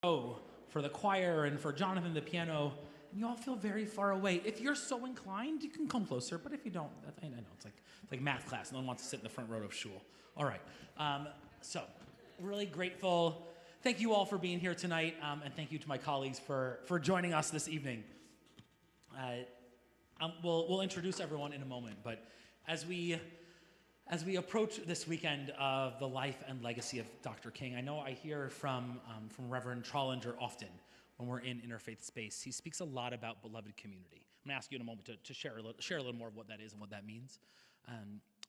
for the choir and for Jonathan, the piano, and you all feel very far away. If you're so inclined, you can come closer, but if you don't, I know, it's like math class. No one wants to sit in the front row of shul. All right. So, really grateful. Thank you all for being here tonight, and thank you to my colleagues for joining us this evening. We'll introduce everyone in a moment, but as we approach this weekend of the life and legacy of Dr. King, I know I hear from Reverend Trollinger often when we're in interfaith space. He speaks a lot about beloved community. I'm going to ask you in a moment to share a little more of what that is and what that means.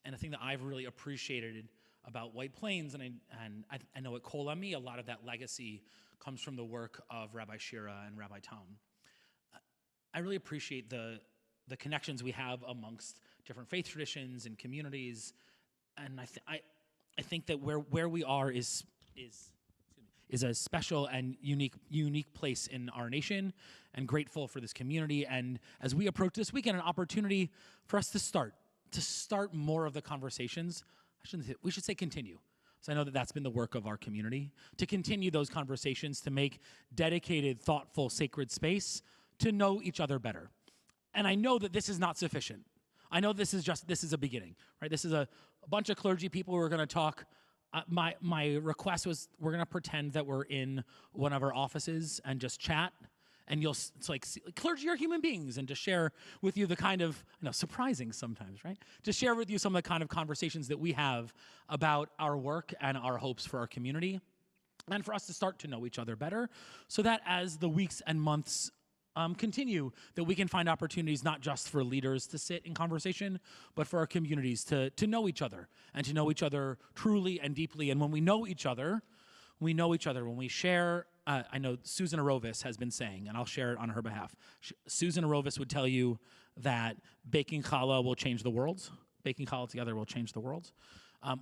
And a thing that I've really appreciated about White Plains, and I know at Kol Ami, a lot of that legacy comes from the work of Rabbi Shira and Rabbi Tom. I really appreciate the connections we have amongst different faith traditions and communities, and I think that where we are is a special and unique place in our nation, and grateful for this community. And as we approach this weekend, an opportunity for us to start more of the conversations. We should say continue. So I know that that's been the work of our community, to continue those conversations, to make dedicated, thoughtful, sacred space to know each other better. And I know that this is not sufficient. I know this is a beginning, right? This is a bunch of clergy people who are going to talk. My request was we're going to pretend that we're in one of our offices and just chat. And clergy are human beings, and to share with you the kind of, surprising sometimes, right? To share with you some of the kind of conversations that we have about our work and our hopes for our community, and for us to start to know each other better, so that as the weeks and months continue, that we can find opportunities not just for leaders to sit in conversation, but for our communities to know each other, and to know each other truly and deeply. And when we know each other, when we share. I know Susan Arovis has been saying, and I'll share it on her behalf. Susan Arovis would tell you that baking challah will change the world. Baking challah together will change the world.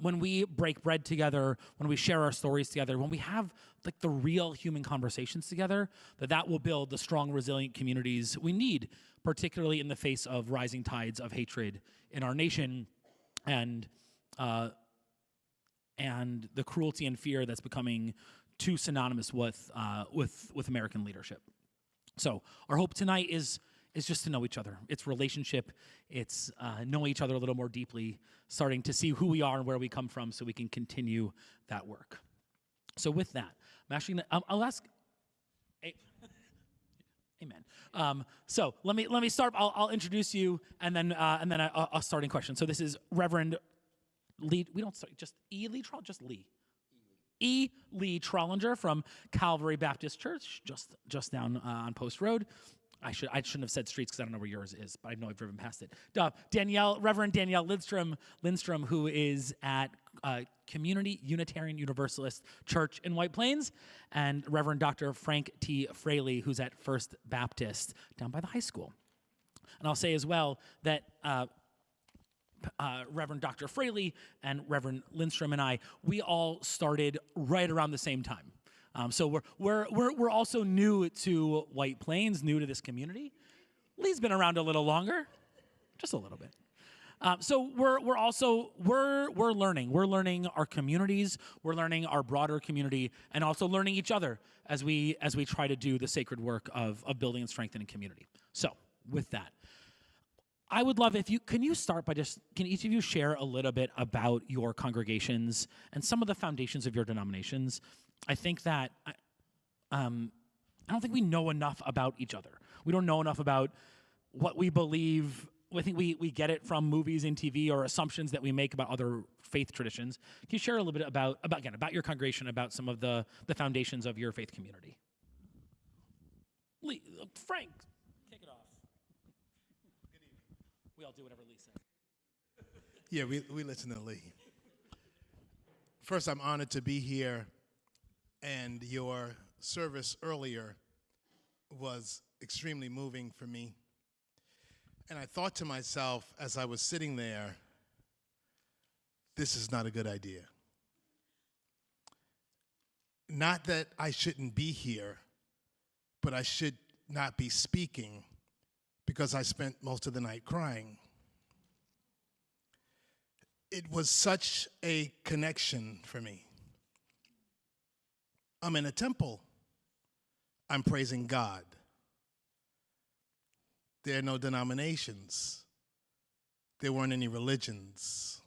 When we break bread together, when we share our stories together, when we have the real human conversations together, that will build the strong, resilient communities we need, particularly in the face of rising tides of hatred in our nation, and the cruelty and fear that's becoming too synonymous with American leadership. So our hope tonight is just to know each other. It's relationship. It's knowing each other a little more deeply, starting to see who we are and where we come from, so we can continue that work. So with that, I'm actually I'll ask. Amen. So let me start. I'll introduce you, and then a starting question. So this is Reverend Lee. We don't start just Lee. Just Lee. Lee Trollinger from Calvary Baptist Church, just down on Post Road. I shouldn't have said streets because I don't know where yours is, but I know I've driven past it. Reverend Danielle Lindstrom, who is at Community Unitarian Universalist Church in White Plains, and Reverend Dr. Frank T. Fraley, who's at First Baptist down by the high school. And I'll say as well that Reverend Dr. Fraley and Reverend Lindstrom and I, we all started right around the same time. So we're also new to White Plains, new to this community. Lee's been around a little longer, just a little bit. So we're learning. We're learning our communities. We're learning our broader community, and also learning each other as we try to do the sacred work of building and strengthening community. So with that, I would love can you start by can each of you share a little bit about your congregations and some of the foundations of your denominations? I think that, I don't think we know enough about each other. We don't know enough about what we believe. I think we get it from movies and TV, or assumptions that we make about other faith traditions. Can you share a little bit about your congregation, about some of the foundations of your faith community? Lee, Frank, kick it off. Good evening. We all do whatever Lee says. Yeah, we listen to Lee. First, I'm honored to be here, and your service earlier was extremely moving for me. And I thought to myself as I was sitting there, this is not a good idea. Not that I shouldn't be here, but I should not be speaking, because I spent most of the night crying. It was such a connection for me. I'm in a temple I'm praising God. There are no denominations. There weren't any religions.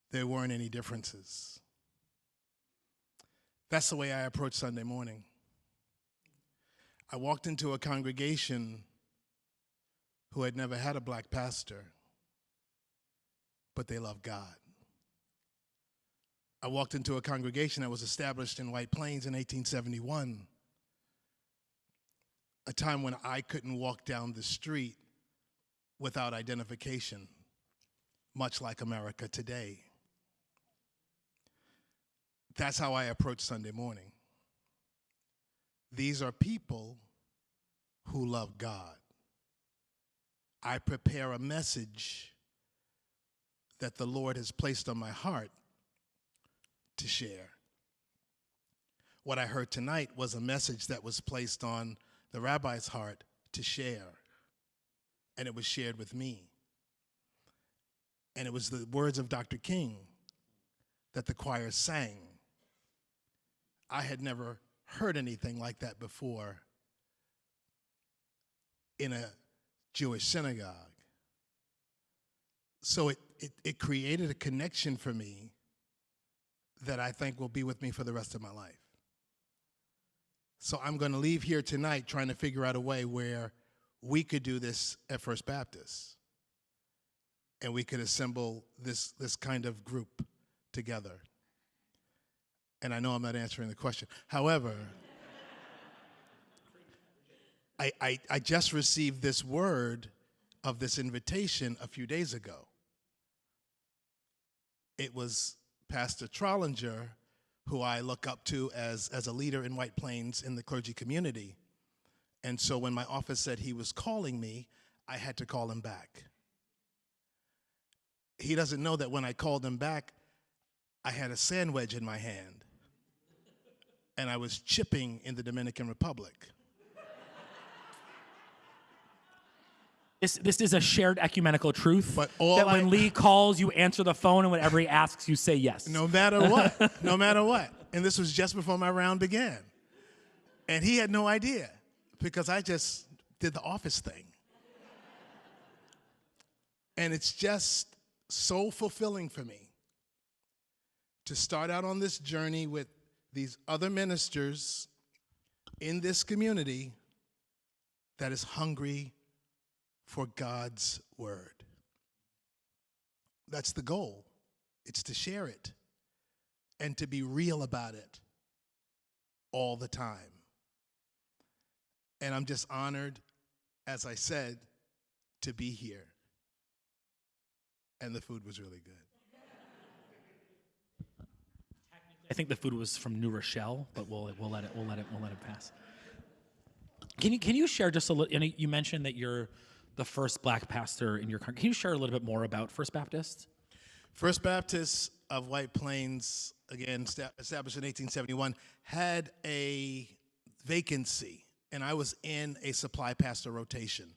There weren't any differences. That's the way I approach Sunday morning. I walked into a congregation who had never had a black pastor, but they loved God. I walked into a congregation that was established in White Plains in 1871, a time when I couldn't walk down the street without identification, much like America today. That's how I approach Sunday morning. These are people who love God. I prepare a message that the Lord has placed on my heart to share. What I heard tonight was a message that was placed on the rabbi's heart to share, and it was shared with me. And it was the words of Dr. King that the choir sang. I had never heard anything like that before in a Jewish synagogue. So it created a connection for me that I think will be with me for the rest of my life. So I'm going to leave here tonight trying to figure out a way where we could do this at First Baptist, and we could assemble this kind of group together. And I know I'm not answering the question. However, I just received this word of this invitation a few days ago. It was Pastor Trollinger, who I look up to as a leader in White Plains in the clergy community. And so when my office said he was calling me, I had to call him back. He doesn't know that when I called him back, I had a sand wedge in my hand, and I was chipping in the Dominican Republic. This is a shared ecumenical truth. But when Lee calls, you answer the phone, and whenever he asks, you say yes. No matter what, no matter what. And this was just before my round began. And he had no idea, because I just did the office thing. And it's just so fulfilling for me to start out on this journey with these other ministers in this community that is hungry for God's word. That's the goal. It's to share it and to be real about it all the time. And I'm just honored, as I said, to be here. And the food was really good. I think the food was from New Rochelle, but we'll let it pass. Can you share just a little? You mentioned that you're the first black pastor in your country. Can you share a little bit more about First Baptist? First Baptist of White Plains, again, established in 1871, had a vacancy, and I was in a supply pastor rotation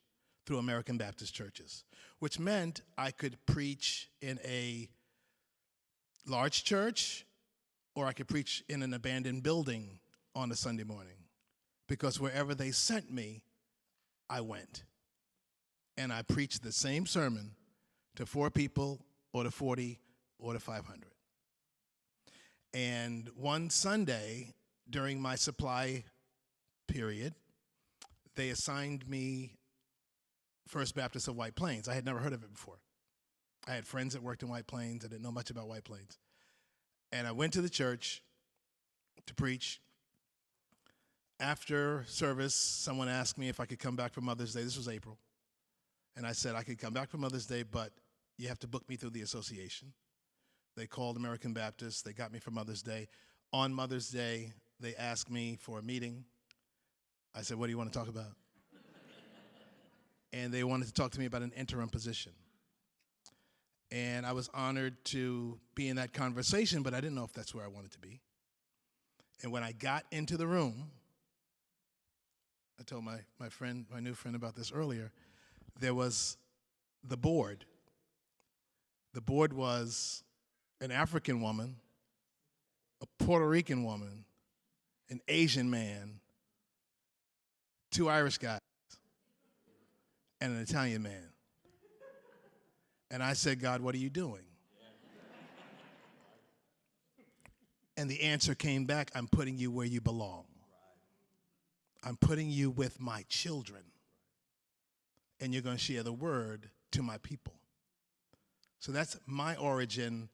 through American Baptist churches, which meant I could preach in a large church, or I could preach in an abandoned building on a Sunday morning, because wherever they sent me, I went. And I preached the same sermon to 4 people, or to 40, or to 500. And one Sunday, during my supply period, they assigned me First Baptist of White Plains. I had never heard of it before. I had friends that worked in White Plains. I didn't know much about White Plains. And I went to the church to preach. After service, someone asked me if I could come back for Mother's Day. This was April. And I said I could come back for Mother's Day, but you have to book me through the association. They called American Baptist. They got me for Mother's Day. On Mother's Day, they asked me for a meeting. I said, what do you want to talk about? And they wanted to talk to me about an interim position. And I was honored to be in that conversation, but I didn't know if that's where I wanted to be. And when I got into the room, I told my new friend about this earlier, there was the board. The board was an African woman, a Puerto Rican woman, an Asian man, 2 Irish guys, and an Italian man. And I said, God, what are you doing? And the answer came back, I'm putting you where you belong. I'm putting you with my children. And you're going to share the word to my people. So that's my origin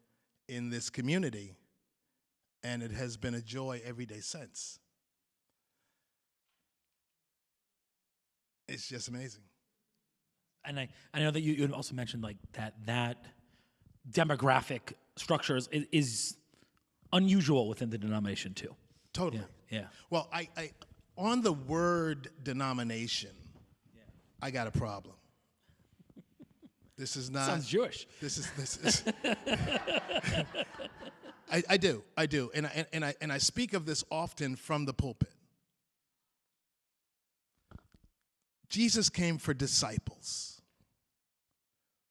in this community. And it has been a joy every day since. It's just amazing. And I know that you also mentioned like that demographic structure is unusual within the denomination too. Totally. Yeah. Well, I on the word denomination, I got a problem. This is not. Sounds Jewish. This is. I do, and I speak of this often from the pulpit. Jesus came for disciples.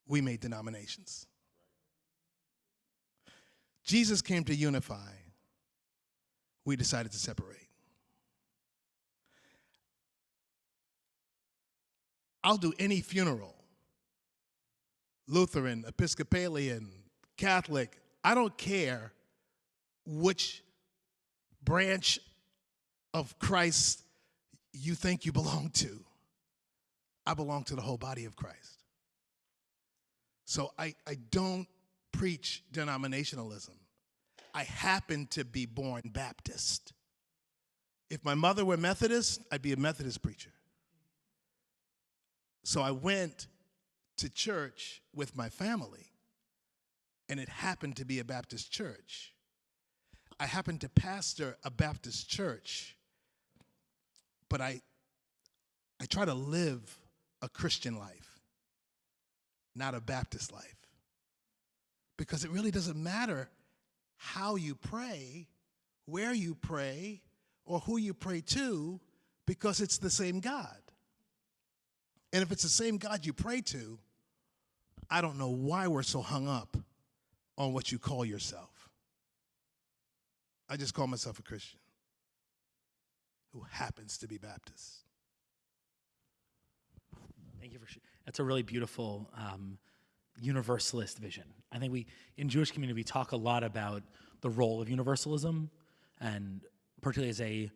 We made denominations. Jesus came to unify. We decided to separate. I'll do any funeral, Lutheran, Episcopalian, Catholic, I don't care which branch of Christ you think you belong to. I belong to the whole body of Christ. So I don't preach denominationalism. I happen to be born Baptist. If my mother were Methodist, I'd be a Methodist preacher. So I went to church with my family, and it happened to be a Baptist church. I happened to pastor a Baptist church, but I try to live a Christian life, not a Baptist life. Because it really doesn't matter how you pray, where you pray, or who you pray to, because it's the same God. And if it's the same God you pray to, I don't know why we're so hung up on what you call yourself. I just call myself a Christian who happens to be Baptist. Thank you for that's a really beautiful universalist vision. I think in Jewish community, we talk a lot about the role of universalism, and particularly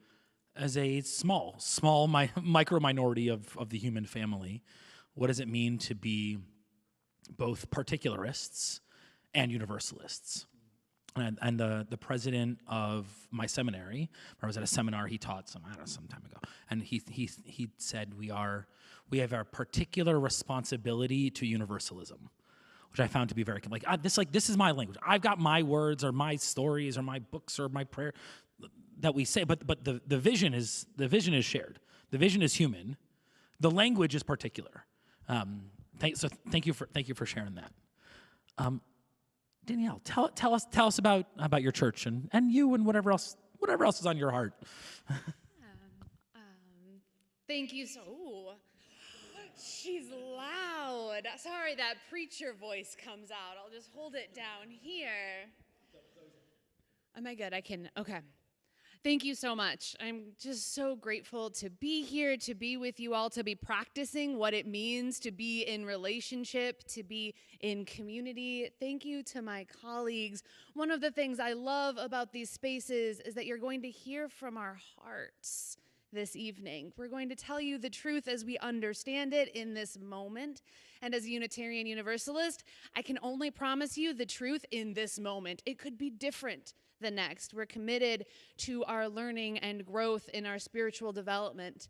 as a small micro minority of the human family. What does it mean to be both particularists and universalists? And the president of my seminary, I was at a seminar he taught some time ago, and he said we have our particular responsibility to universalism, which I found to be very this is my language. I've got my words or my stories or my books or my prayer that we say, but the vision is shared. The vision is human. The language is particular. Thank you for sharing that. Danielle, tell us about your church and you and whatever else is on your heart. Thank you so. Ooh, she's loud. Sorry, that preacher voice comes out. I'll just hold it down here. Am I good? I can. Okay. Thank you so much. I'm just so grateful to be here, to be with you all, to be practicing what it means to be in relationship, to be in community. Thank you to my colleagues. One of the things I love about these spaces is that you're going to hear from our hearts this evening. We're going to tell you the truth as we understand it in this moment. And as a Unitarian Universalist, I can only promise you the truth in this moment. It could be different the next. We're committed to our learning and growth in our spiritual development.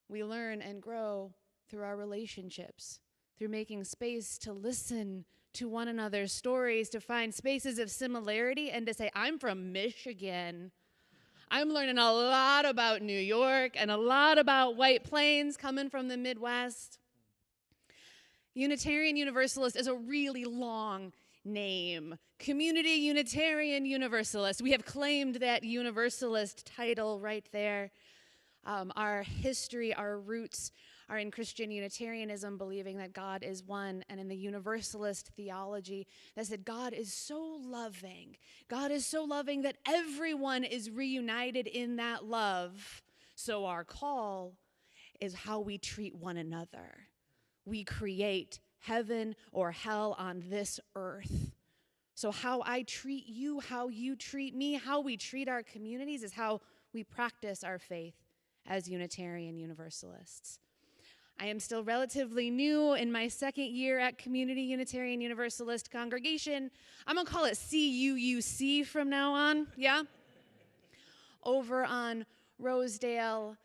We learn and grow through our relationships, through making space to listen to one another's stories, to find spaces of similarity, and to say, I'm from Michigan. I'm learning a lot about New York and a lot about White Plains coming from the Midwest. Unitarian Universalist is a really long name. Community Unitarian Universalist. We have claimed that Universalist title right there. Our history, our roots are in Christian Unitarianism, believing that God is one, and in the Universalist theology that said God is so loving. God is so loving that everyone is reunited in that love. So our call is how we treat one another. We create heaven or hell on this earth. So how I treat you, how you treat me, how we treat our communities is how we practice our faith as Unitarian Universalists. I am still relatively new in my second year at Community Unitarian Universalist Congregation. I'm going to call it CUUC from now on, yeah? Over on Rosedale,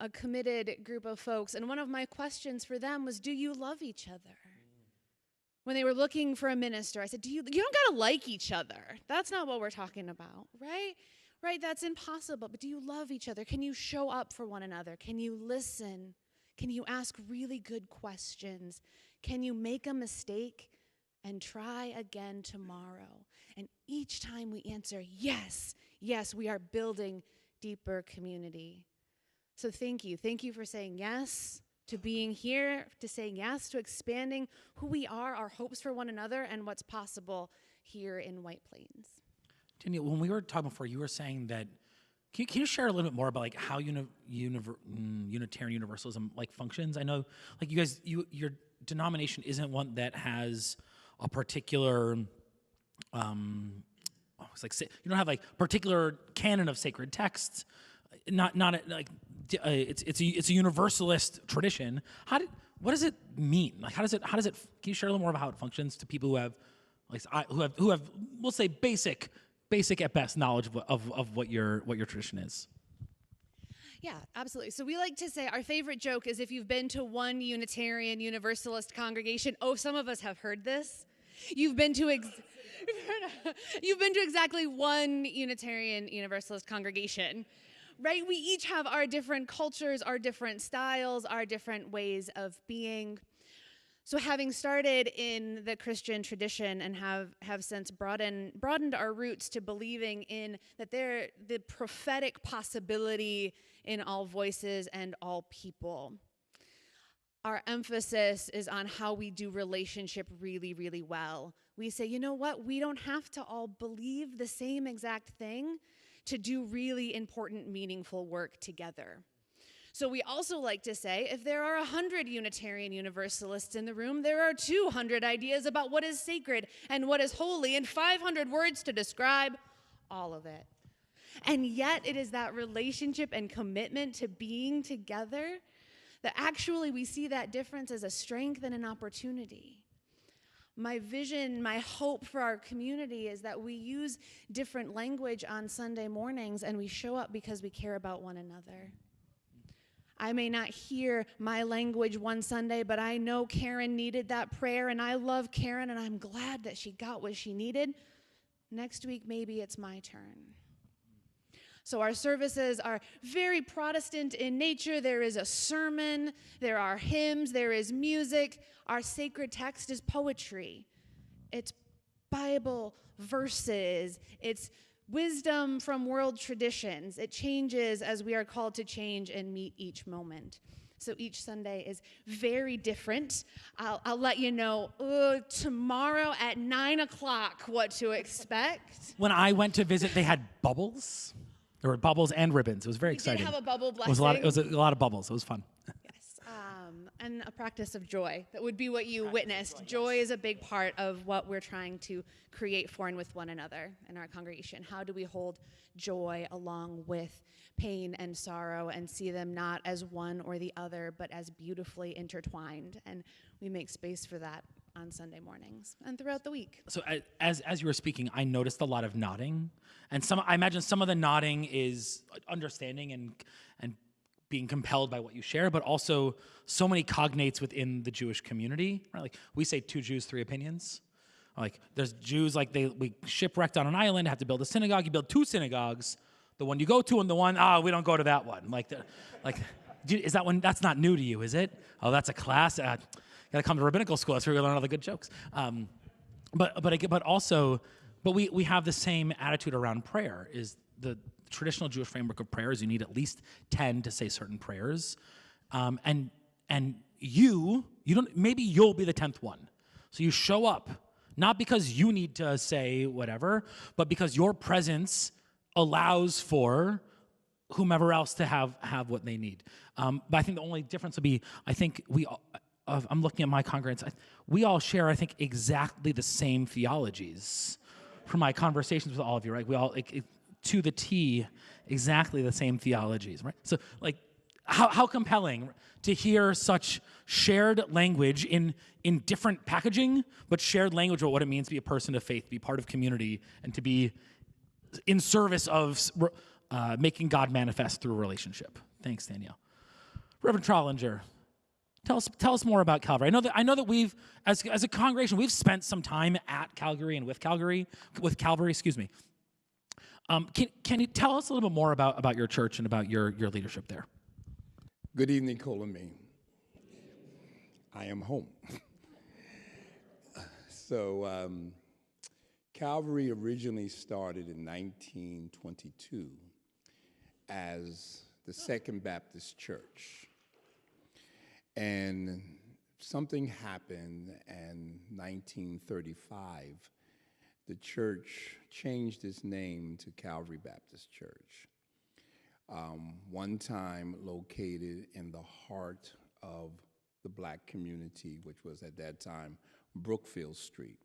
a committed group of folks. And one of my questions for them was, do you love each other? When they were looking for a minister, I said, you don't got to like each other. That's not what we're talking about, right? Right, that's impossible. But do you love each other? Can you show up for one another? Can you listen? Can you ask really good questions? Can you make a mistake and try again tomorrow? And each time we answer, yes, yes, we are building deeper community. So thank you. Thank you for saying yes to being here, to saying yes to expanding who we are, our hopes for one another, and what's possible here in White Plains. Daniel, when we were talking before, you were saying that, can you share a little bit more about like how Unitarian Universalism like functions? I know like you guys, your denomination isn't one that has a particular, it's like you don't have like particular canon of sacred texts. It's a universalist tradition. What does it mean? Like how does it? Can you share a little more about how it functions to people who have we'll say basic at best knowledge of what your tradition is? Yeah, absolutely. So we like to say our favorite joke is if you've been to one Unitarian Universalist congregation, some of us have heard this. You've been to exactly one Unitarian Universalist congregation, right? We each have our different cultures, our different styles, our different ways of being. So having started in the Christian tradition and have since broadened our roots to believing in that the prophetic possibility in all voices and all people. Our emphasis is on how we do relationship really, really well. We say, you know what? We don't have to all believe the same exact thing to do really important, meaningful work together. So we also like to say, if there are 100 Unitarian Universalists in the room, there are 200 ideas about what is sacred and what is holy and 500 words to describe all of it. And yet it is that relationship and commitment to being together that actually we see that difference as a strength and an opportunity. My vision, my hope for our community is that we use different language on Sunday mornings and we show up because we care about one another. I may not hear my language one Sunday, but I know Karen needed that prayer, and I love Karen, and I'm glad that she got what she needed. Next week, maybe it's my turn. So our services are very Protestant in nature. There is a sermon, there are hymns, there is music. Our sacred text is poetry. It's Bible verses. It's wisdom from world traditions. It changes as we are called to change and meet each moment. So each Sunday is very different. I'll let you know tomorrow at 9 o'clock what to expect. When I went to visit, they had bubbles. There were bubbles and ribbons. It was very exciting. Did have a bubble blessing. It was a lot of bubbles. It was fun. Yes, and a practice of joy. That would be what you witnessed. Joy is a big part of what we're trying to create for and with one another in our congregation. How do we hold joy along with pain and sorrow and see them not as one or the other, but as beautifully intertwined? And we make space for that on Sunday mornings and throughout the week. So as you were speaking, I noticed a lot of nodding, and I imagine some of the nodding is understanding and being compelled by what you share, but also so many cognates within the Jewish community. Right? Like we say 2 Jews, 3 opinions. Like there's Jews we shipwrecked on an island, have to build a synagogue. You build 2 synagogues, the one you go to and the one we don't go to that one. Is that one? That's not new to you, is it? Oh, that's a class. Got to come to rabbinical school. That's where we learn all the good jokes. But we have the same attitude around prayer. Is the traditional Jewish framework of prayers? You need at least 10 to say certain prayers, and you don't. Maybe you'll be the 10th one. So you show up not because you need to say whatever, but because your presence allows for whomever else to have what they need. But I think the only difference would be, I think I'm looking at my congregants, we all share, I think, exactly the same theologies from my conversations with all of you, right? We all, to the T, exactly the same theologies, right? So, like, how compelling to hear such shared language in different packaging, but shared language about what it means to be a person of faith, to be part of community, and to be in service of making God manifest through a relationship. Thanks, Danielle. Reverend Trollinger, tell us more about Calvary. I know that we've, as a congregation, we've spent some time at Calvary and with Calvary. Excuse me. Can you tell us a little bit more about your church and about your leadership there? Good evening, Kol Ami. I am home. So, Calvary originally started in 1922 as the Second Baptist Church. And something happened in 1935. The church changed its name to Calvary Baptist Church. One time located in the heart of the black community, which was at that time Brookfield Street.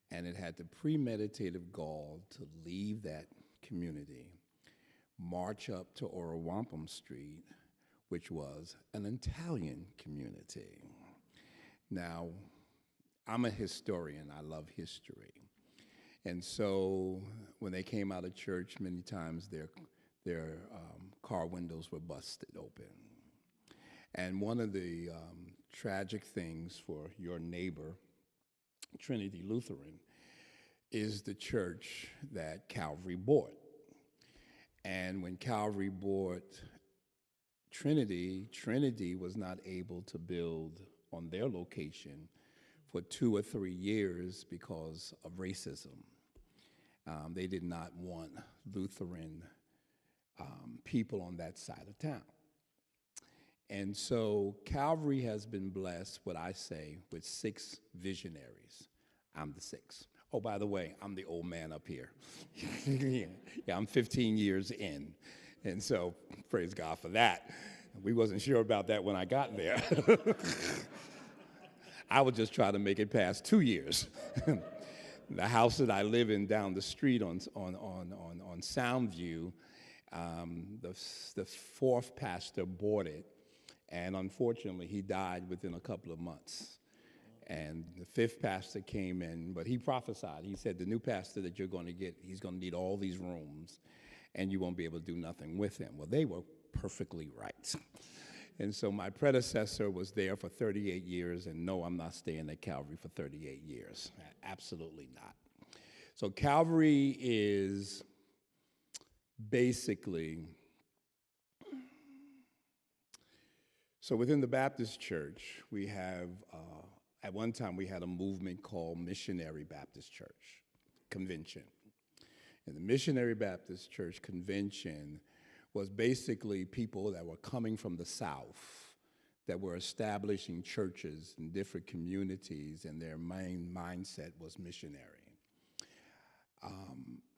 And it had the premeditative gall to leave that community, march up to Orawampum Street, which was an Italian community. Now, I'm a historian, I love history. And so when they came out of church, many times their car windows were busted open. And one of the tragic things for your neighbor, Trinity Lutheran, is the church that Calvary bought. And when Calvary bought Trinity was not able to build on their location for 2 or 3 years because of racism. They did not want Lutheran people on that side of town. And so Calvary has been blessed, what I say, with 6 visionaries. I'm the 6th. Oh, by the way, I'm the old man up here. Yeah, I'm 15 years in. And so praise God for that. We wasn't sure about that when I got there. I would just try to make it past 2 years. The house that I live in down the street on Soundview, the 4th pastor bought it, and unfortunately he died within a couple of months. And the 5th pastor came in, but he prophesied. He said, the new pastor that you're going to get, he's going to need all these rooms, and you won't be able to do nothing with him. Well, they were perfectly right. And so my predecessor was there for 38 years, and no, I'm not staying at Calvary for 38 years. Absolutely not. So Calvary is basically, so within the Baptist Church, we have, at one time we had a movement called Missionary Baptist Church Convention. And the Missionary Baptist Church Convention was basically people that were coming from the South that were establishing churches in different communities, and their main mindset was missionary.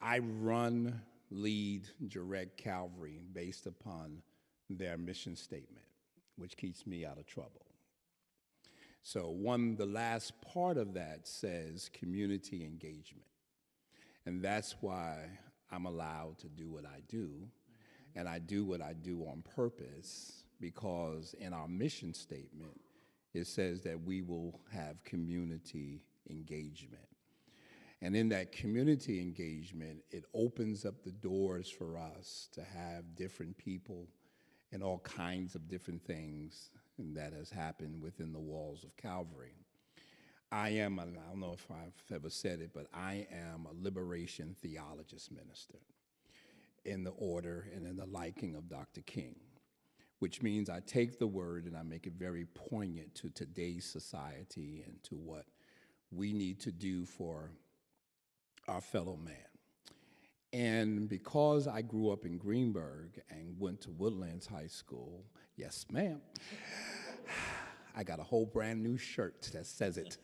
I run, lead, direct Calvary based upon their mission statement, which keeps me out of trouble. So the last part of that says community engagement. And that's why I'm allowed to do what I do. And I do what I do on purpose, because in our mission statement, it says that we will have community engagement. And in that community engagement, it opens up the doors for us to have different people and all kinds of different things that has happened within the walls of Calvary. I don't know if I've ever said it, but I am a liberation theologist minister in the order and in the liking of Dr. King, which means I take the word and I make it very poignant to today's society and to what we need to do for our fellow man. And because I grew up in Greenburgh and went to Woodlands High School, yes, ma'am, I got a whole brand new shirt that says it.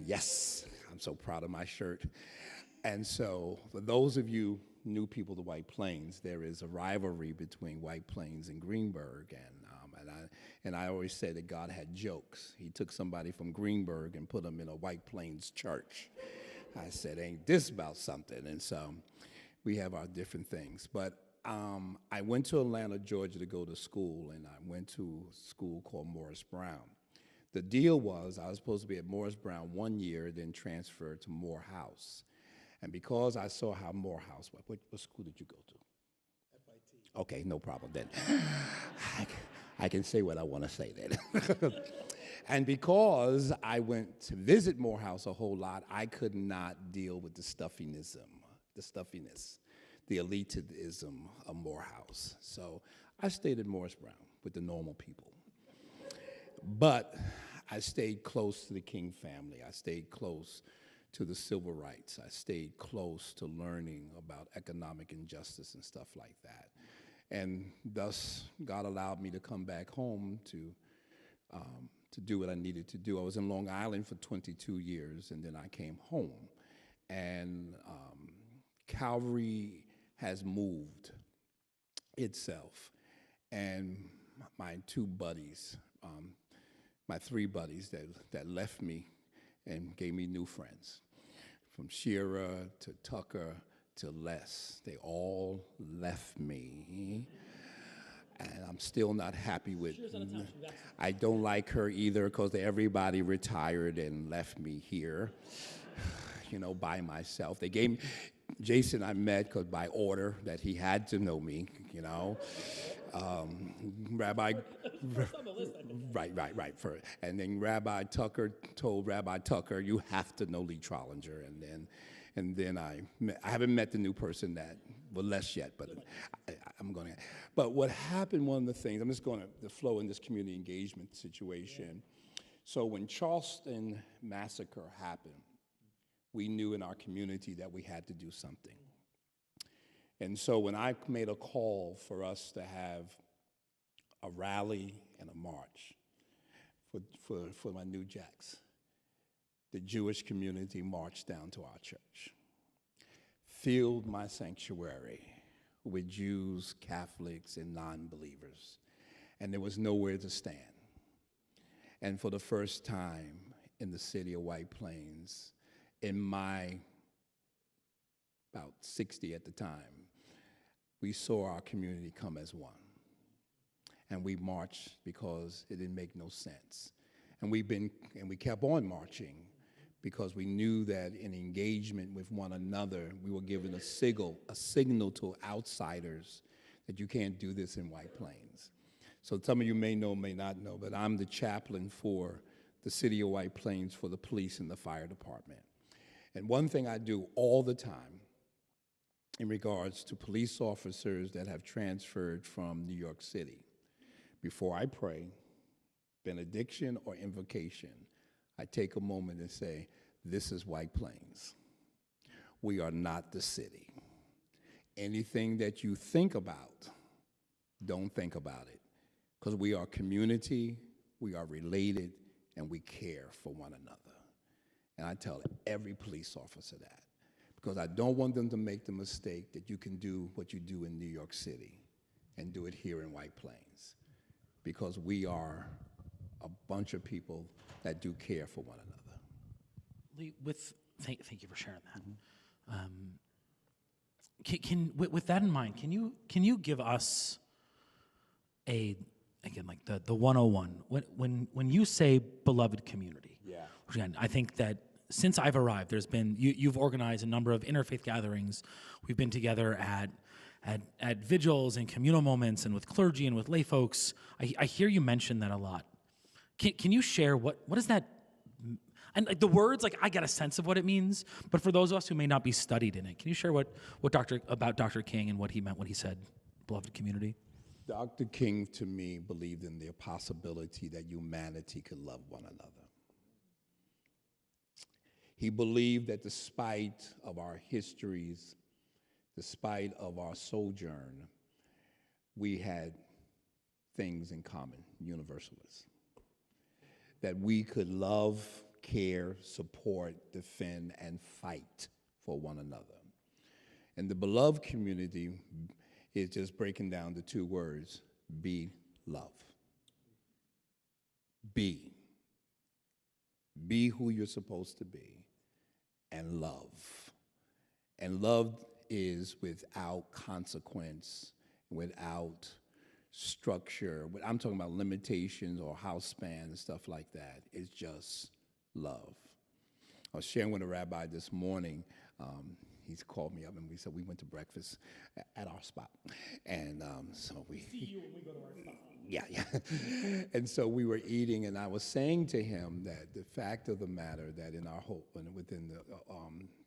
Yes, I'm so proud of my shirt. And so for those of you new people to White Plains, there is a rivalry between White Plains and Greenburgh, and I always say that God had jokes. He took somebody from Greenburgh and put them in a White Plains church. I said, ain't this about something? And so we have our different things. But I went to Atlanta, Georgia to go to school, and I went to a school called Morris Brown. The deal was I was supposed to be at Morris Brown 1 year, then transferred to Morehouse. And because I saw how Morehouse, what school did you go to? FIT. Okay, no problem then. I can say what I want to say then. And because I went to visit Morehouse a whole lot, I could not deal with the stuffiness, the elitism of Morehouse. So I stayed at Morris Brown with the normal people. But I stayed close to the King family. I stayed close to the civil rights. I stayed close to learning about economic injustice and stuff like that. And thus, God allowed me to come back home to do what I needed to do. I was in Long Island for 22 years, and then I came home. And Calvary has moved itself. And my two buddies, my three buddies that left me and gave me new friends, from Shira to Tucker to Les, they all left me. And I'm still not happy with, I don't like her either because everybody retired and left me here, by myself. They gave me, Jason I met because by order that he had to know me, Rabbi, right. And then Rabbi Tucker told Rabbi Tucker, you have to know Lee Trollinger. And then I haven't met the new person less yet, but I'm going to. But what happened, one of the things, I'm just going to flow in this community engagement situation. So when Charleston massacre happened, we knew in our community that we had to do something. And so when I made a call for us to have a rally and a march for my New Jacks, the Jewish community marched down to our church, filled my sanctuary with Jews, Catholics, and non-believers, and there was nowhere to stand. And for the first time in the city of White Plains, in my about 60 at the time, we saw our community come as one. And we marched because it didn't make no sense. And we kept on marching because we knew that in engagement with one another, we were giving a signal to outsiders that you can't do this in White Plains. So some of you may know, may not know, but I'm the chaplain for the city of White Plains for the police and the fire department. And one thing I do all the time in regards to police officers that have transferred from New York City, before I pray, benediction or invocation, I take a moment and say, this is White Plains. We are not the city. Anything that you think about, don't think about it. Because we are community, we are related, and we care for one another. And I tell every police officer that. Because I don't want them to make the mistake that you can do what you do in New York City and do it here in White Plains. Because we are a bunch of people that do care for one another. Lee, thank you for sharing that. With that in mind, can you give us the 101 when you say beloved community? Yeah. Again, I think that since I've arrived, there's been you've organized a number of interfaith gatherings. We've been together at vigils and communal moments and with clergy and with lay folks. I hear you mention that a lot. Can you share what is that? And the words, I get a sense of what it means, but for those of us who may not be studied in it, can you share about Dr. King and what he meant when he said beloved community? Dr. King, to me, believed in the possibility that humanity could love one another. He believed that despite of our histories, despite of our sojourn, we had things in common, universalists. That we could love, care, support, defend, and fight for one another. And the beloved community is just breaking down the two words, be love. Be. Be who you're supposed to be, and love. And love is without consequence, without structure. I'm talking about limitations or house span and stuff like that. It's just love. I was sharing with a rabbi this morning. He's called me up and we went to breakfast at our spot. And so we see you when we go to our spot. Yeah. And so we were eating, and I was saying to him that the fact of the matter that in our whole, within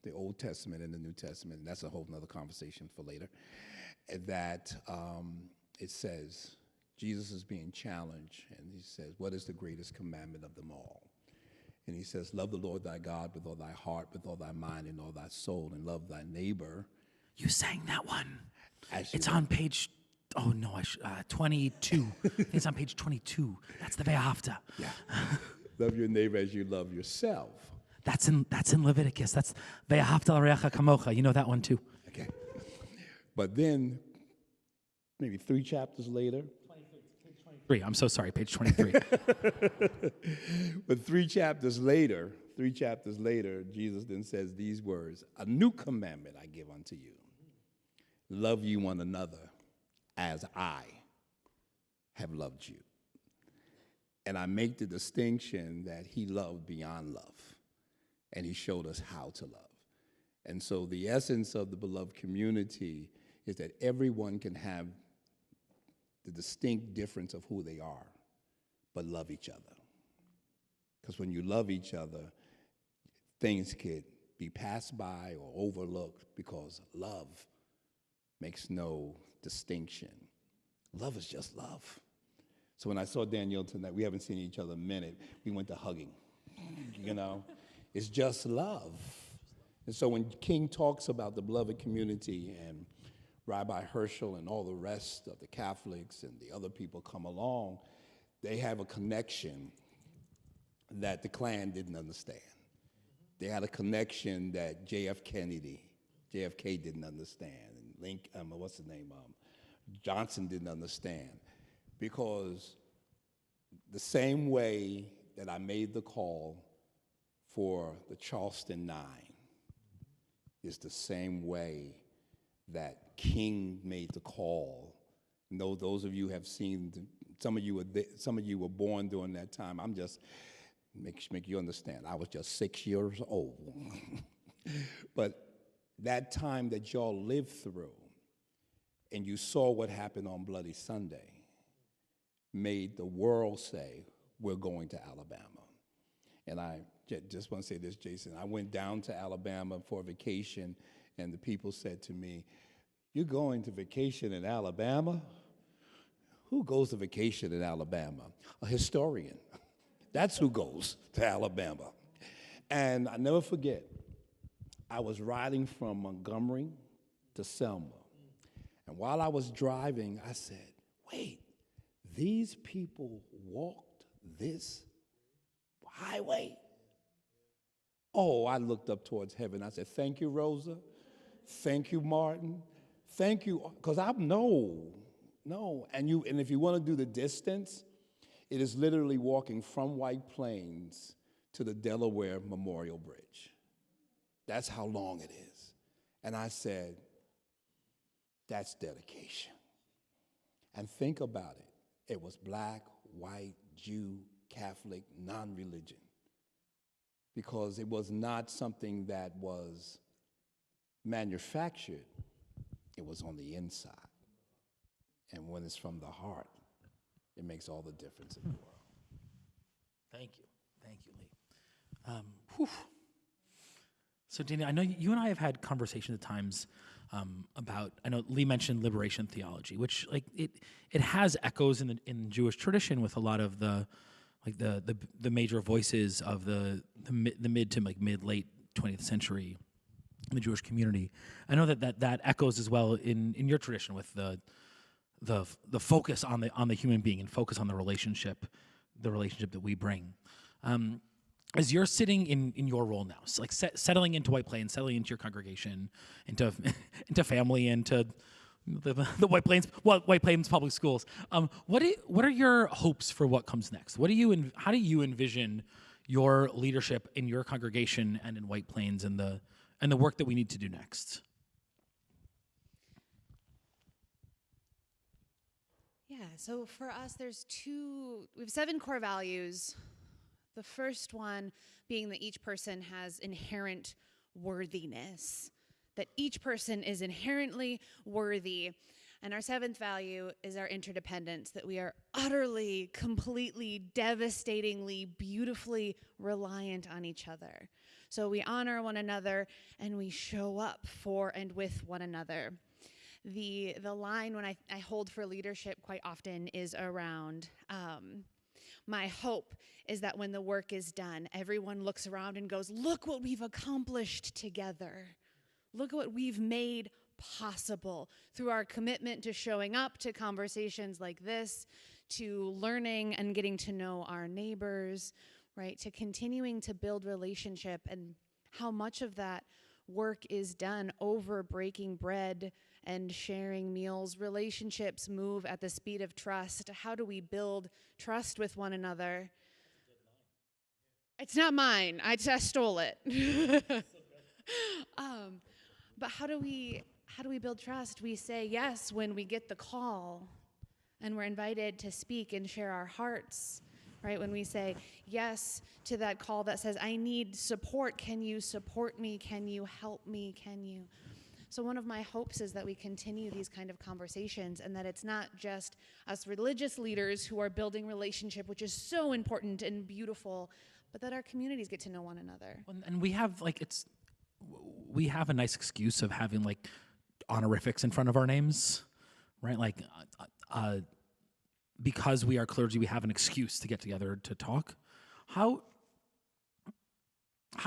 the Old Testament and the New Testament, and that's a whole nother conversation for later, that it says Jesus is being challenged, and he says, what is the greatest commandment of them all? And he says, love the Lord thy God with all thy heart, with all thy mind, and all thy soul, and love thy neighbor. You sang that one. It's on page, 22. I think it's on page 22. That's the Ve'ahavta. Yeah. Love your neighbor as you love yourself. That's in Leviticus. That's Ve'ahavta l'reacha kamocha. You know that one too. Okay. But then, maybe 3 chapters later. Page 23. I'm so sorry, page 23. But 3 chapters later, Jesus then says these words, a new commandment I give unto you. Love you one another as I have loved you. And I make the distinction that he loved beyond love, and he showed us how to love. And so the essence of the beloved community is that everyone can have the distinct difference of who they are, but love each other. Because when you love each other, things could be passed by or overlooked because love makes no distinction. Love is just love. So when I saw Danielle tonight, we haven't seen each other a minute, we went to hugging. You know, it's just love. And so when King talks about the beloved community and Rabbi Herschel and all the rest of the Catholics and the other people come along, they have a connection that the Klan didn't understand. They had a connection that JFK didn't understand, and Johnson didn't understand, because the same way that I made the call for the Charleston 9 is the same way that King made the call. No, those of you have seen, some of you were born during that time. I'm just make you understand. I was just 6 years old. But that time that y'all lived through, and you saw what happened on Bloody Sunday, made the world say, we're going to Alabama. And I just want to say this, Jason. I went down to Alabama for a vacation, and the people said to me, you're going to vacation in Alabama? Who goes to vacation in Alabama? A historian. That's who goes to Alabama. And I never forget, I was riding from Montgomery to Selma. And while I was driving, I said, wait, these people walked this highway? Oh, I looked up towards heaven. I said, thank you, Rosa. Thank you, Martin. Thank you, because no. And if you want to do the distance, it is literally walking from White Plains to the Delaware Memorial Bridge. That's how long it is. And I said, that's dedication. And think about it. It was black, white, Jew, Catholic, non-religion. Because it was not something that was manufactured. It was on the inside. And when it's from the heart, it makes all the difference in the world. Thank you, Lee. So, Daniel, I know you and I have had conversations at times about. I know Lee mentioned liberation theology, which it has echoes in Jewish tradition with a lot of the major voices of the mid to mid late 20th century in the Jewish community. I know that echoes as well in your tradition with the focus on the human being and focus on the relationship that we bring. as you're sitting in your role now, so like settling into White Plains, settling into your congregation, into into family, into the White Plains Public Schools. What are your hopes for what comes next? How do you envision your leadership in your congregation and in White Plains and the work that we need to do next? Yeah, so for us, we have 7 core values. The first one being that each person has inherent worthiness, that each person is inherently worthy. And our 7th value is our interdependence, that we are utterly, completely, devastatingly, beautifully reliant on each other. So we honor one another and we show up for and with one another. The line when I hold for leadership quite often is around, my hope is that when the work is done, everyone looks around and goes, look what we've accomplished together. Look what we've made possible through our commitment to showing up to conversations like this, to learning and getting to know our neighbors, right? To continuing to build relationship, and how much of that work is done over breaking bread and sharing meals. Relationships move at the speed of trust. How do we build trust with one another? It's not mine. I just stole it. But how do we build trust? We say yes when we get the call and we're invited to speak and share our hearts, right? When we say yes to that call that says, I need support. Can you support me? Can you help me? Can you? So one of my hopes is that we continue these kind of conversations, and that it's not just us religious leaders who are building relationship, which is so important and beautiful, but that our communities get to know one another. And we have we have a nice excuse of having like honorifics in front of our names, right? Like because we are clergy, we have an excuse to get together to talk. How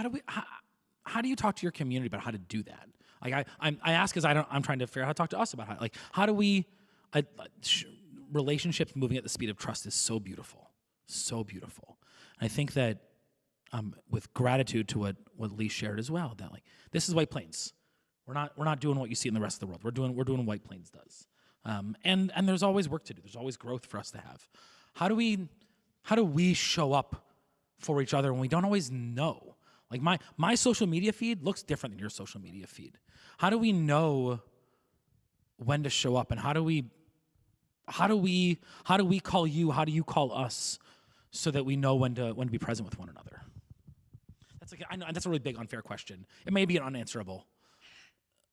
do you talk to your community about how to do that? Like I ask because I'm trying to figure out how to talk to us about how do we relationships moving at the speed of trust is so beautiful, so beautiful. And I think that with gratitude to what Lee shared as well, that like this is White Plains. We're not doing what you see in the rest of the world. We're doing what White Plains does. And there's always work to do. There's always growth for us to have. How do we show up for each other when we don't always know? Like my social media feed looks different than your social media feed. How do we know when to show up, and how do we call you? How do you call us, so that we know when to be present with one another? I know that's a really big unfair question. It may be an unanswerable,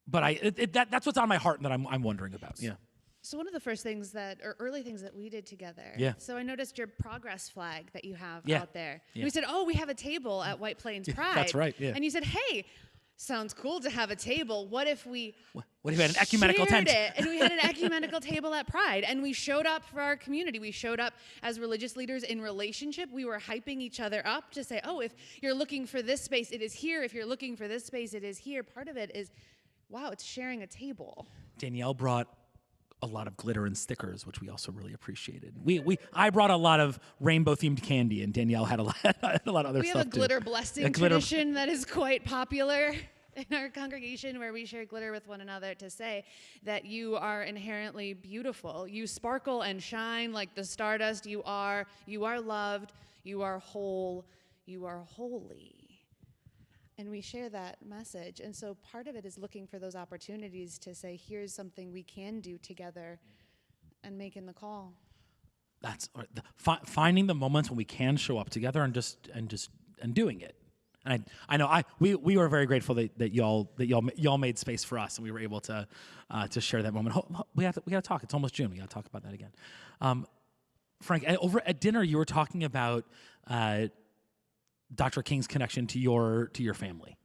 but that's what's on my heart and that I'm wondering about. Yeah. So one of the first things early things that we did together. Yeah. So I noticed your progress flag that you have Yeah. out there. Yeah. We said, we have a table at White Plains Pride. That's right, yeah. And you said, hey, sounds cool to have a table. What if we had an ecumenical shared tent? It, and we had an ecumenical table at Pride, and we showed up for our community. We showed up as religious leaders in relationship. We were hyping each other up to say, if you're looking for this space, it is here. If you're looking for this space, it is here. Part of it is, wow, it's sharing a table. Danielle brought a lot of glitter and stickers, which we also really appreciated. I brought a lot of rainbow-themed candy, and Danielle had a lot of other stuff. We have a glitter blessing glitter tradition that is quite popular in our congregation, where we share glitter with one another to say that you are inherently beautiful. You sparkle and shine like the stardust. You are loved. You are whole. You are holy. And we share that message. And so part of it is looking for those opportunities to say, here's something we can do together, and making the call. That's finding the moments when we can show up together and doing it. And I know we were very grateful that y'all made space for us, and we were able to share that moment. We got to talk. It's almost June. We got to talk about that again. Frank, over at dinner, you were talking about Dr. King's connection to your family.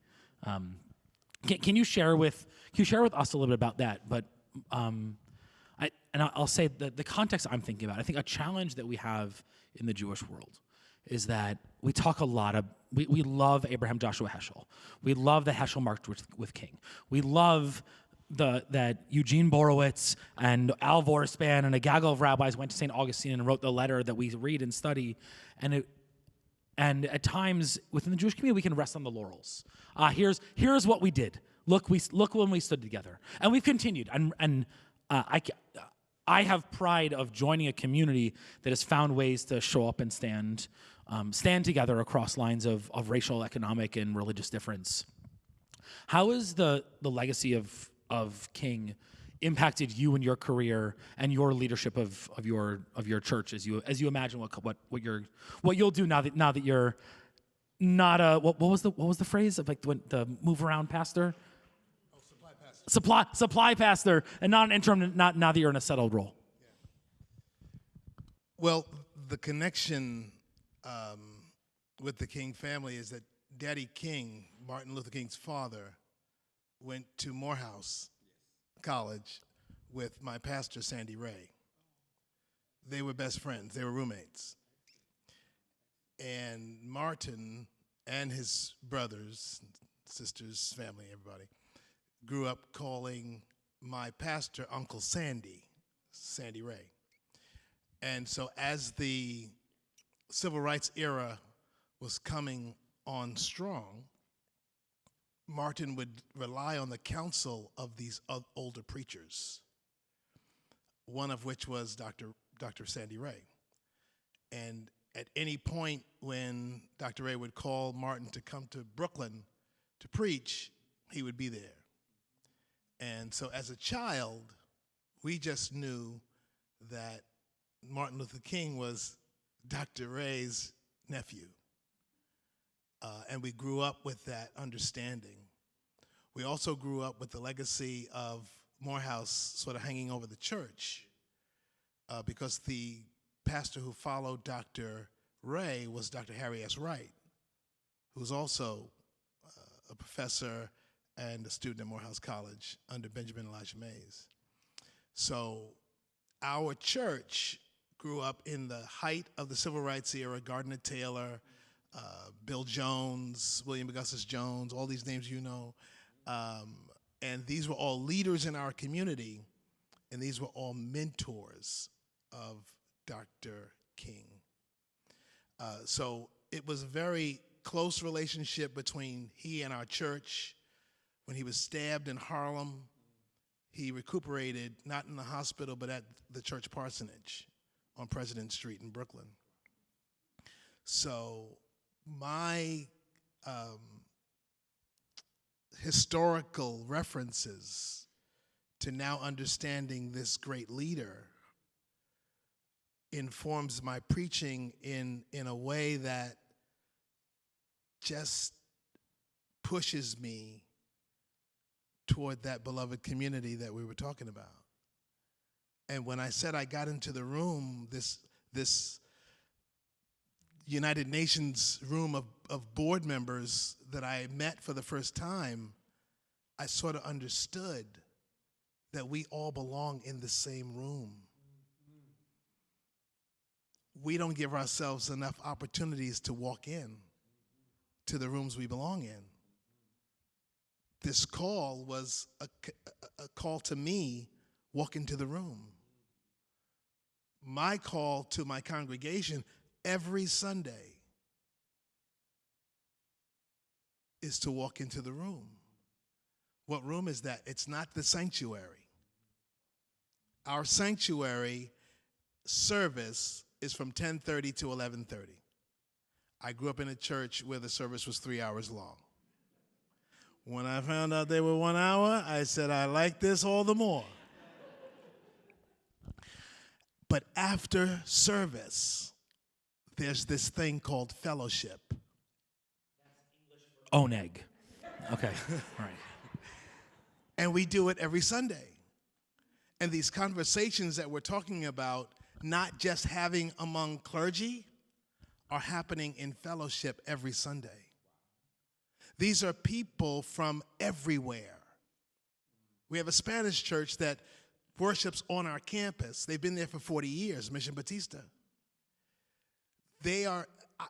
Can you share with us a little bit about that? But I'll say the context I'm thinking about. I think a challenge that we have in the Jewish world is that we talk a lot of we love Abraham Joshua Heschel. We love the Heschel march with King. We love that Eugene Borowitz and Al Vorspan and a gaggle of rabbis went to St. Augustine and wrote the letter that we read and study, and And at times within the Jewish community, we can rest on the laurels. Here's what we did. Look when we stood together, and we've continued. I have pride of joining a community that has found ways to show up and stand together across lines of racial, economic, and religious difference. How has the legacy of King impacted you and your career and your leadership of your church as you imagine what you'll do now that you're not a what was the phrase of like the move around pastor? Supply pastor, and not an interim. Not now that you're in a settled role. Well, the connection with the King family is that Daddy King, Martin Luther King's father, went to Morehouse College with my pastor, Sandy Ray. They were best friends. They were roommates. And Martin and his brothers, sisters, family, everybody, grew up calling my pastor Uncle Sandy, Sandy Ray. And so as the civil rights era was coming on strong, Martin would rely on the counsel of these older preachers, one of which was Dr. Sandy Ray. And at any point when Dr. Ray would call Martin to come to Brooklyn to preach, he would be there. And so as a child, we just knew that Martin Luther King was Dr. Ray's nephew. And we grew up with that understanding. We also grew up with the legacy of Morehouse sort of hanging over the church because the pastor who followed Dr. Ray was Dr. Harry S. Wright, who was also a professor and a student at Morehouse College under Benjamin Elijah Mays. So our church grew up in the height of the civil rights era, Gardner Taylor, Bill Jones, William Augustus Jones, all these names you know. And these were all leaders in our community, and these were all mentors of Dr. King. So it was a very close relationship between he and our church. When he was stabbed in Harlem, he recuperated, not in the hospital, but at the church parsonage on President Street in Brooklyn. So my historical references to now understanding this great leader informs my preaching in a way that just pushes me toward that beloved community that we were talking about. And when I said I got into the room, this United Nations room of board members that I met for the first time, I sort of understood that we all belong in the same room. We don't give ourselves enough opportunities to walk in to the rooms we belong in. This call was a call to me, walk into the room. My call to my congregation every Sunday is to walk into the room. What room is that? It's not the sanctuary. Our sanctuary service is from 10:30 to 11:30. I grew up in a church where the service was 3 hours long. When I found out they were 1 hour, I said, I like this all the more. But after service, there's this thing called fellowship. Oneg. Okay, all right. And we do it every Sunday. And these conversations that we're talking about, not just having among clergy, are happening in fellowship every Sunday. These are people from everywhere. We have a Spanish church that worships on our campus. They've been there for 40 years, Mission Batista.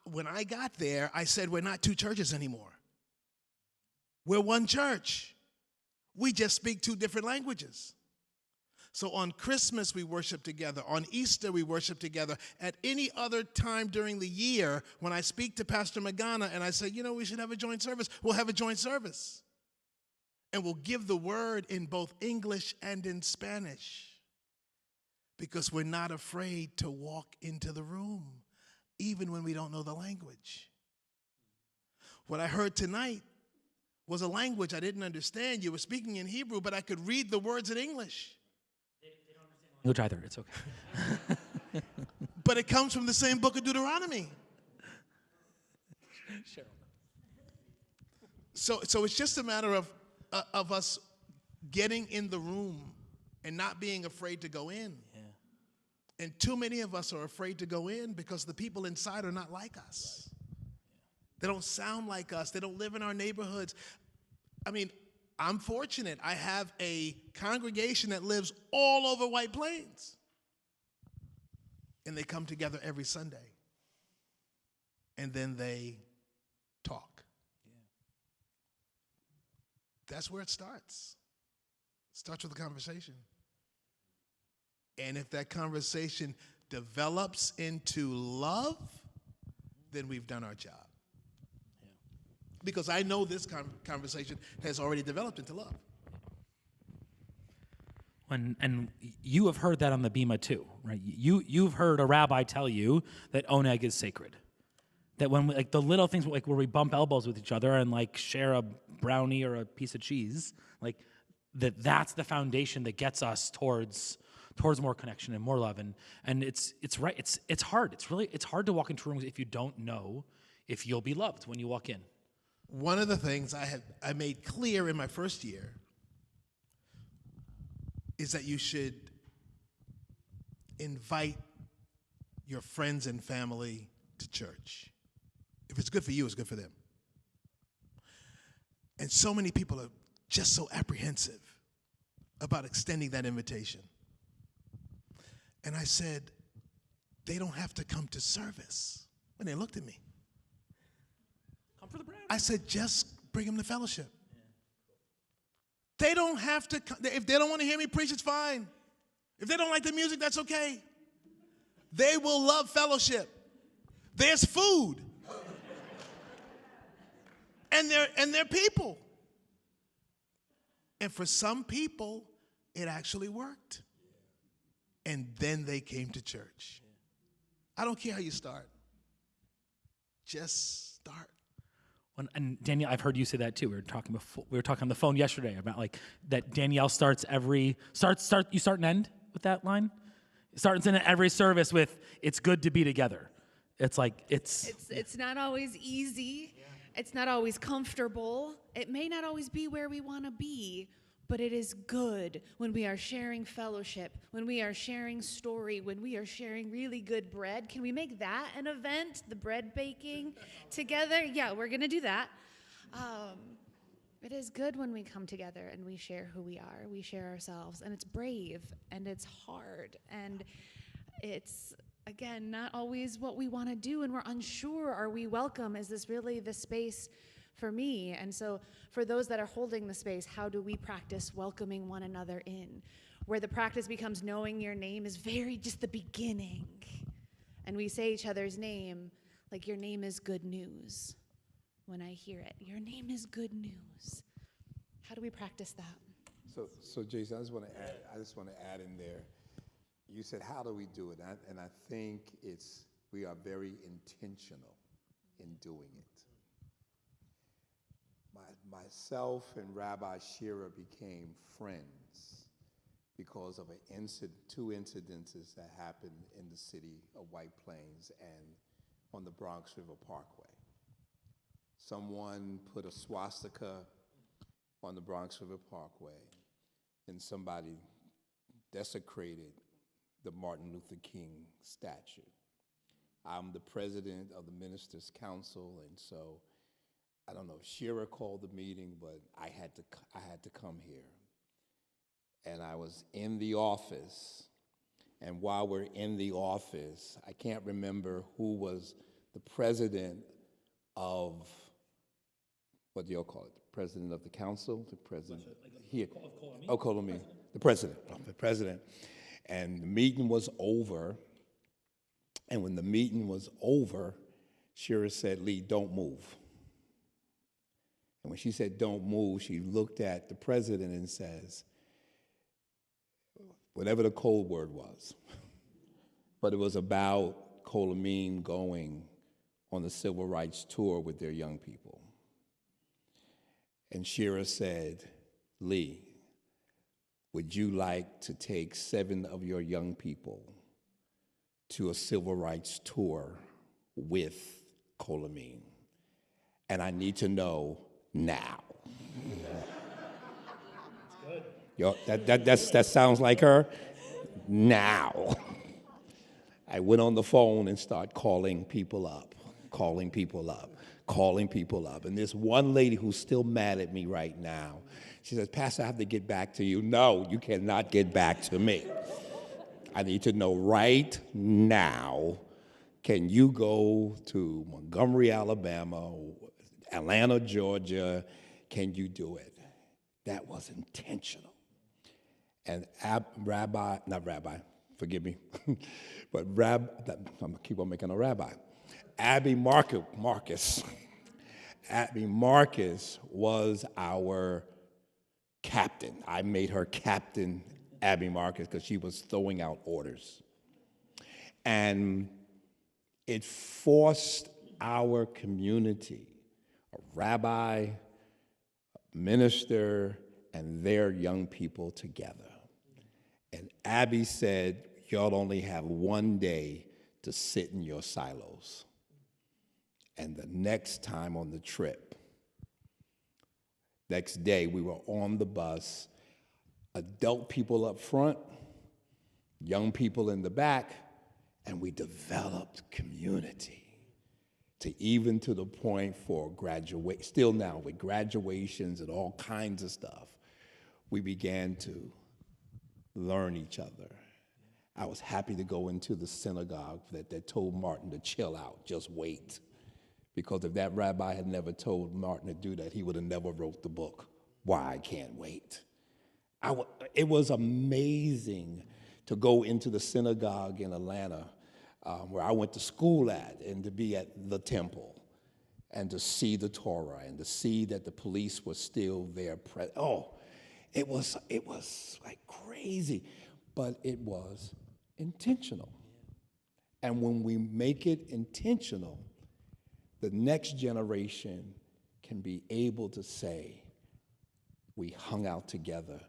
When I got there, I said, we're not two churches anymore. We're one church. We just speak two different languages. So on Christmas, we worship together. On Easter, we worship together. At any other time during the year, when I speak to Pastor Magana and I say, we should have a joint service, we'll have a joint service. And we'll give the word in both English and in Spanish. Because we're not afraid to walk into the room, even when we don't know the language. What I heard tonight was a language I didn't understand. You were speaking in Hebrew, but I could read the words in English. They don't understand language either. It's okay. But it comes from the same book of Deuteronomy. So it's just a matter of us getting in the room and not being afraid to go in. Yeah. And too many of us are afraid to go in because the people inside are not like us. Right. Yeah. They don't sound like us. They don't live in our neighborhoods. I mean, I'm fortunate. I have a congregation that lives all over White Plains. And they come together every Sunday. And then they talk. Yeah. That's where it starts. It starts with a conversation. And if that conversation develops into love, then we've done our job. Yeah. Because I know this conversation has already developed into love. And you have heard that on the Bima too, right? You've heard a rabbi tell you that oneg is sacred. That when we, the little things where we bump elbows with each other and share a brownie or a piece of cheese, that's the foundation that gets us towards more connection and more love. And it's right. It's hard. It's hard to walk into rooms if you don't know if you'll be loved when you walk in. One of the things I made clear in my first year is that you should invite your friends and family to church. If it's good for you, it's good for them. And so many people are just so apprehensive about extending that invitation. And I said, they don't have to come to service. And they looked at me. Come for the brownie. I said, just bring them to fellowship. They don't have to come. If they don't want to hear me preach, it's fine. If they don't like the music, that's okay. They will love fellowship. There's food. And they're people. And for some people, it actually worked. And then they came to church. I don't care how you start. Just start. And Danielle, I've heard you say that too. We were talking on the phone yesterday about that Danielle starts you start and end with that line? Starts in every service with, it's good to be together. It's not always easy. Yeah. It's not always comfortable. It may not always be where we want to be, but it is good when we are sharing fellowship, when we are sharing story, when we are sharing really good bread. Can we make that an event, the bread baking together? Yeah, we're going to do that. It is good when we come together and we share who we are, we share ourselves, and it's brave, and it's hard, and it's, again, not always what we want to do, and we're unsure, are we welcome? Is this really the space for me? And so for those that are holding the space, how do we practice welcoming one another in? Where the practice becomes knowing your name is very just the beginning. And we say each other's name, like your name is good news. When I hear it, your name is good news. How do we practice that? So Jason, I just want to add in there. You said, how do we do it? And I think we are very intentional in doing it. Myself and Rabbi Shearer became friends because of two incidences that happened in the city of White Plains and on the Bronx River Parkway. Someone put a swastika on the Bronx River Parkway, and somebody desecrated the Martin Luther King statue. I'm the president of the Ministers' Council, and so I don't know if Shearer called the meeting, but I had to come here. And I was in the office, and while we're in the office, I can't remember who was the president of, what do y'all call it? The president of the council? The president here. Kol Ami? Oh, Kol Ami. The president. the president. And the meeting was over. And when the meeting was over, Shira said, Lee, don't move. And when she said, don't move, she looked at the president and says, whatever the code word was, but it was about Kol Ami going on the civil rights tour with their young people. And Shira said, Lee, would you like to take 7 of your young people to a civil rights tour with Kol Ami? And I need to know now. Yo, that sounds like her. Now. I went on the phone and started calling people up. And there's one lady who's still mad at me right now. She says, Pastor, I have to get back to you. No, you cannot get back to me. I need to know right now, can you go to Montgomery, Alabama, Atlanta, Georgia? Can you do it? That was intentional. And forgive me, but I'm gonna keep on making a rabbi. Abby Marcus was our captain. I made her Captain Abby Marcus because she was throwing out orders. And it forced our community, a rabbi, a minister, and their young people together. And Abby said, y'all only have one day to sit in your silos. And the next time on the trip, next day we were on the bus, adult people up front, young people in the back, and we developed community even to the point for still now with graduations and all kinds of stuff, we began to learn each other. I was happy to go into the synagogue that told Martin to chill out, just wait. Because if that rabbi had never told Martin to do that, he would have never wrote the book, Why I Can't Wait. It was amazing to go into the synagogue in Atlanta, where I went to school at, and to be at the temple, and to see the Torah, and to see that the police were still there. It was like crazy, but it was intentional. And when we make it intentional, the next generation can be able to say, we hung out together,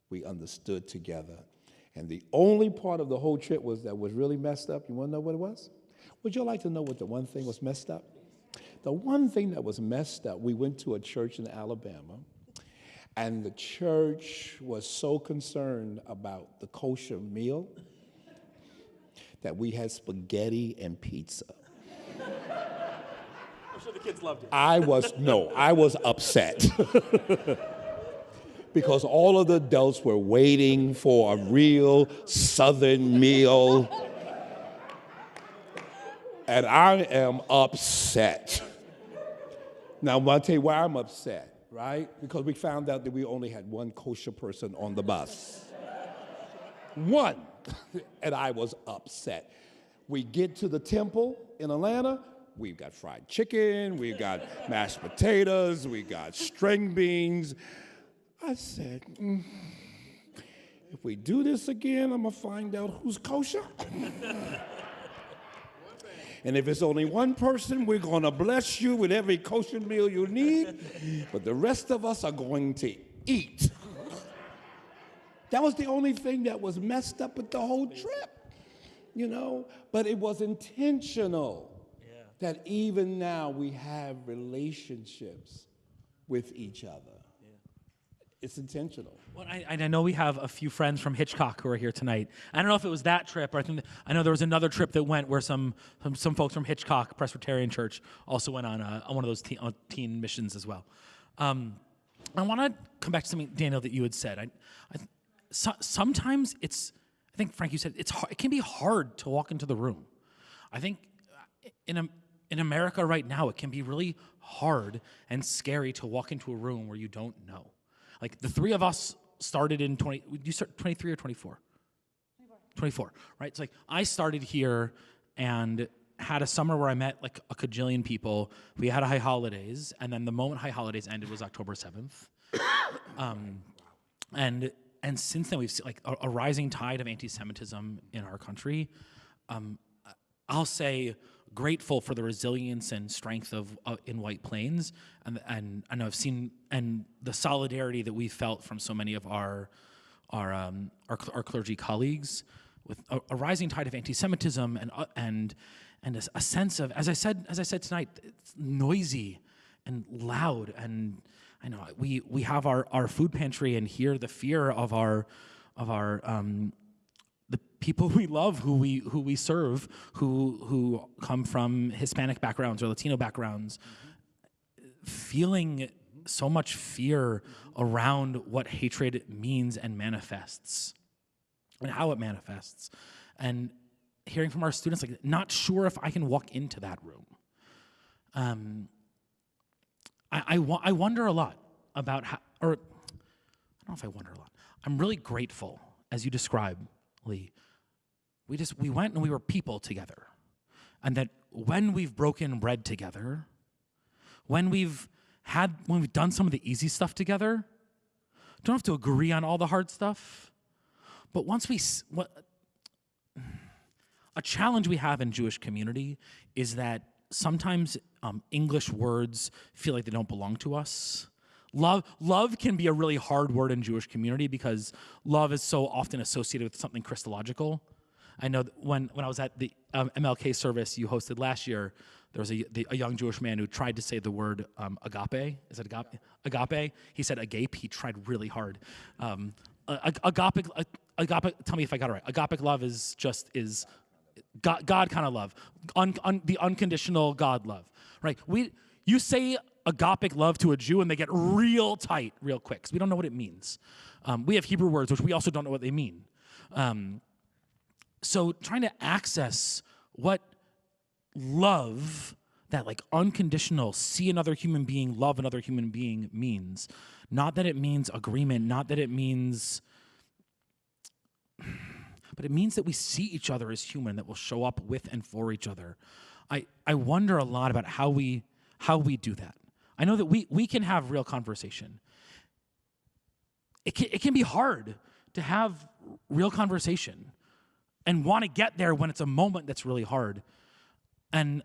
we understood together. And the only part of the whole trip that was really messed up, you want to know what it was? Would you like to know what the one thing was messed up? The one thing that was messed up, we went to a church in Alabama, and the church was so concerned about the kosher meal that we had spaghetti and pizza. I'm sure the kids loved it. I was upset. Because all of the adults were waiting for a real Southern meal. And I am upset. Now, I'll tell you why I'm upset, right? Because we found out that we only had one kosher person on the bus. One. And I was upset. We get to the temple in Atlanta. We've got fried chicken. We've got mashed potatoes. We got string beans. I said, if we do this again, I'm going to find out who's kosher. And if it's only one person, we're going to bless you with every kosher meal you need, but the rest of us are going to eat. That was the only thing that was messed up with the whole trip, but it was intentional. Yeah. That even now we have relationships with each other. It's intentional. Well, I know we have a few friends from Hitchcock who are here tonight. I don't know if it was that trip, or I know there was another trip that went where some folks from Hitchcock Presbyterian Church also went on one of those teen missions as well. I want to come back to something, Daniel, that you had said. Sometimes I think Frank, you said it can be hard to walk into the room. I think in America right now, it can be really hard and scary to walk into a room where you don't know. Like the three of us started in you start 23 or 24? 24, right? It's like I started here and had a summer where I met like a cajillion people. We had high holidays, and then the moment high holidays ended was October 7th. And since then we've seen like a rising tide of anti-Semitism in our country. I'll say grateful for the resilience and strength of in White Plains, and I know I've seen and the solidarity that we felt from so many of our clergy colleagues with a rising tide of anti-Semitism and a sense of, as I said tonight, it's noisy and loud, and I know we have our food pantry and hear the fear of our the people we love, who we serve, who come from Hispanic backgrounds or Latino backgrounds, feeling so much fear around what hatred means and manifests, and how it manifests, and hearing from our students, like, not sure if I can walk into that room. I wonder a lot about how, or I don't know if I wonder a lot. I'm really grateful, as you describe, Lee. We went and we were people together, and that when we've broken bread together, when we've done some of the easy stuff together, don't have to agree on all the hard stuff, but a challenge we have in Jewish community is that sometimes English words feel like they don't belong to us. Love can be a really hard word in Jewish community because love is so often associated with something Christological. I know that when I was at the MLK service you hosted last year, there was a young Jewish man who tried to say the word agape. Is it agape? Agape. He said agape. He tried really hard. Agape. Tell me if I got it right. Agapic love is God kind of love, the unconditional God love, right? You say agapic love to a Jew and they get real tight real quick because we don't know what it means. We have Hebrew words which we also don't know what they mean. So trying to access what love, that like unconditional, see another human being, love another human being means. Not that it means agreement, not that it means, but it means that we see each other as human, that we'll show up with and for each other. I wonder a lot about how we do that. I know that we can have real conversation. It can be hard to have real conversation and want to get there when it's a moment that's really hard. And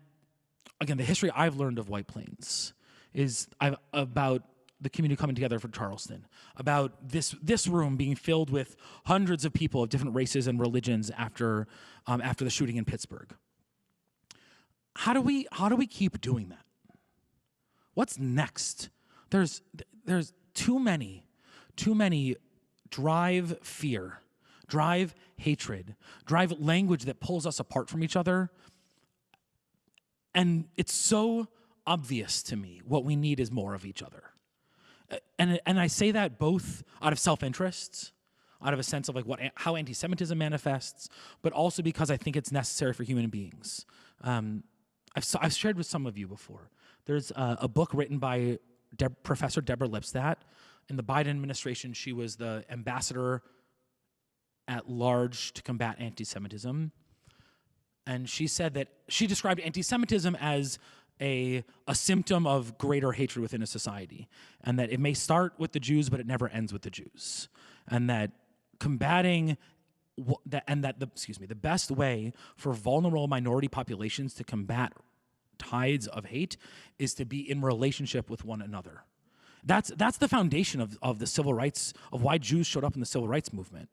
again, the history I've learned of White Plains is about the community coming together for Charleston, about this room being filled with hundreds of people of different races and religions after the shooting in Pittsburgh. How do we keep doing that? What's next? There's too many drive fear, drive hatred, drive language that pulls us apart from each other. And it's so obvious to me what we need is more of each other. And I say that both out of self-interest, out of a sense of like how anti-Semitism manifests, but also because I think it's necessary for human beings. I've shared with some of you before. There's a book written by Professor Deborah Lipstadt. In the Biden administration, she was the ambassador at large to combat anti-Semitism. And she said that she described anti-Semitism as a symptom of greater hatred within a society, and that it may start with the Jews, but it never ends with the Jews, and that combating the best way for vulnerable minority populations to combat tides of hate is to be in relationship with one another. That's the foundation of the civil rights, of why Jews showed up in the civil rights movement.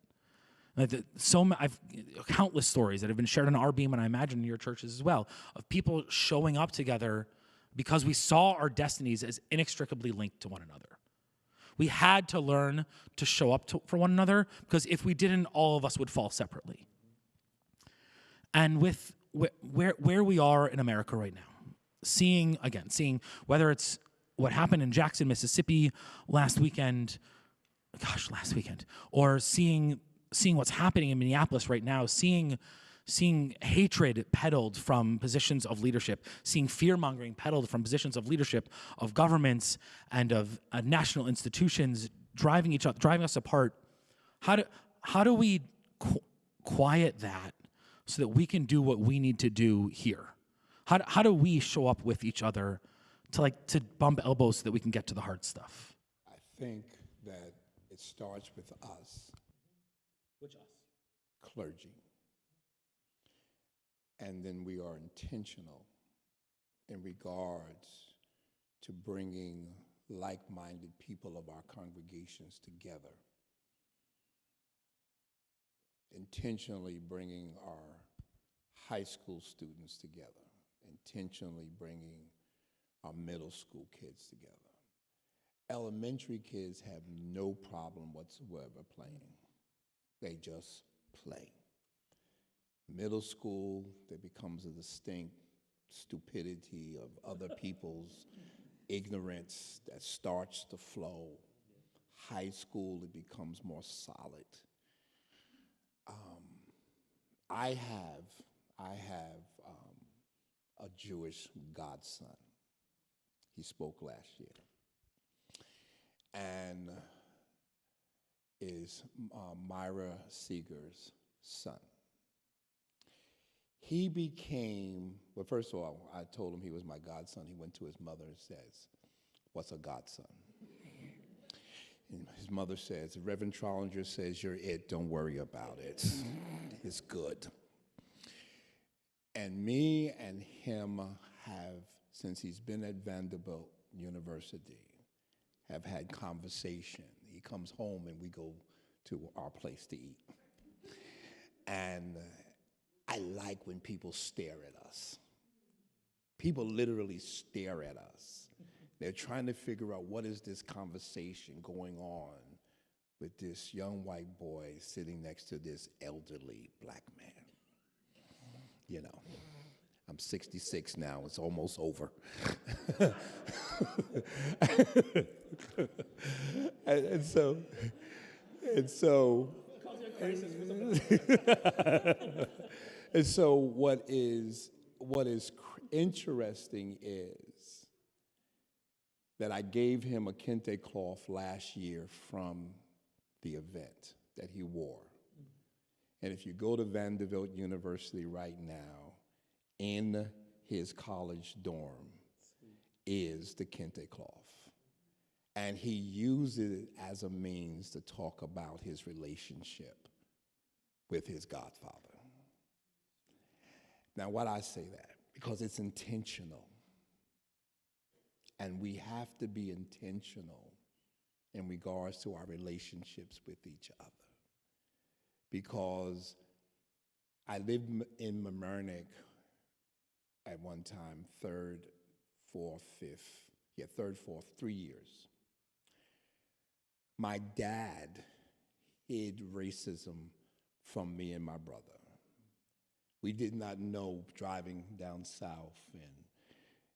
I've countless stories that have been shared on our beam, and I imagine in your churches as well, of people showing up together because we saw our destinies as inextricably linked to one another. We had to learn to show up for one another, because if we didn't, all of us would fall separately. And with where we are in America right now, seeing whether it's what happened in Jackson, Mississippi last weekend, or seeing what's happening in Minneapolis right now, seeing hatred peddled from positions of leadership, seeing fear-mongering peddled from positions of leadership of governments and of national institutions driving us apart. How do we quiet that so that we can do what we need to do here? How do we show up with each other to bump elbows so that we can get to the hard stuff? I think that it starts with us. Which us? Clergy. And then we are intentional in regards to bringing like-minded people of our congregations together. Intentionally bringing our high school students together. Intentionally bringing our middle school kids together. Elementary kids have no problem whatsoever playing. They just play. Middle school, there becomes a distinct stupidity of other people's ignorance that starts to flow. High school, it becomes more solid. I have a Jewish godson. He spoke last year, and is Myra Seeger's son. He became, well, first of all, I told him he was my godson. He went to his mother and says, "What's a godson?" And his mother says, "Reverend Trollinger says you're it, don't worry about it. It's good." And me and him have, since he's been at Vanderbilt University, have had conversation. He comes home and we go to our place to eat. And I like when people stare at us. People literally stare at us. They're trying to figure out what is this conversation going on with this young white boy sitting next to this elderly black man. You know, I'm 66 now, it's almost over. and so what is interesting is that I gave him a kente cloth last year from the event that he wore. And if you go to Vanderbilt University right now, in his college dorm is the kente cloth. And he uses it as a means to talk about his relationship with his godfather. Now, why do I say that? Because it's intentional. And we have to be intentional in regards to our relationships with each other. Because I lived in Mamaroneck at one time, third, fourth, 3 years. My dad hid racism from me and my brother. We did not know driving down south and,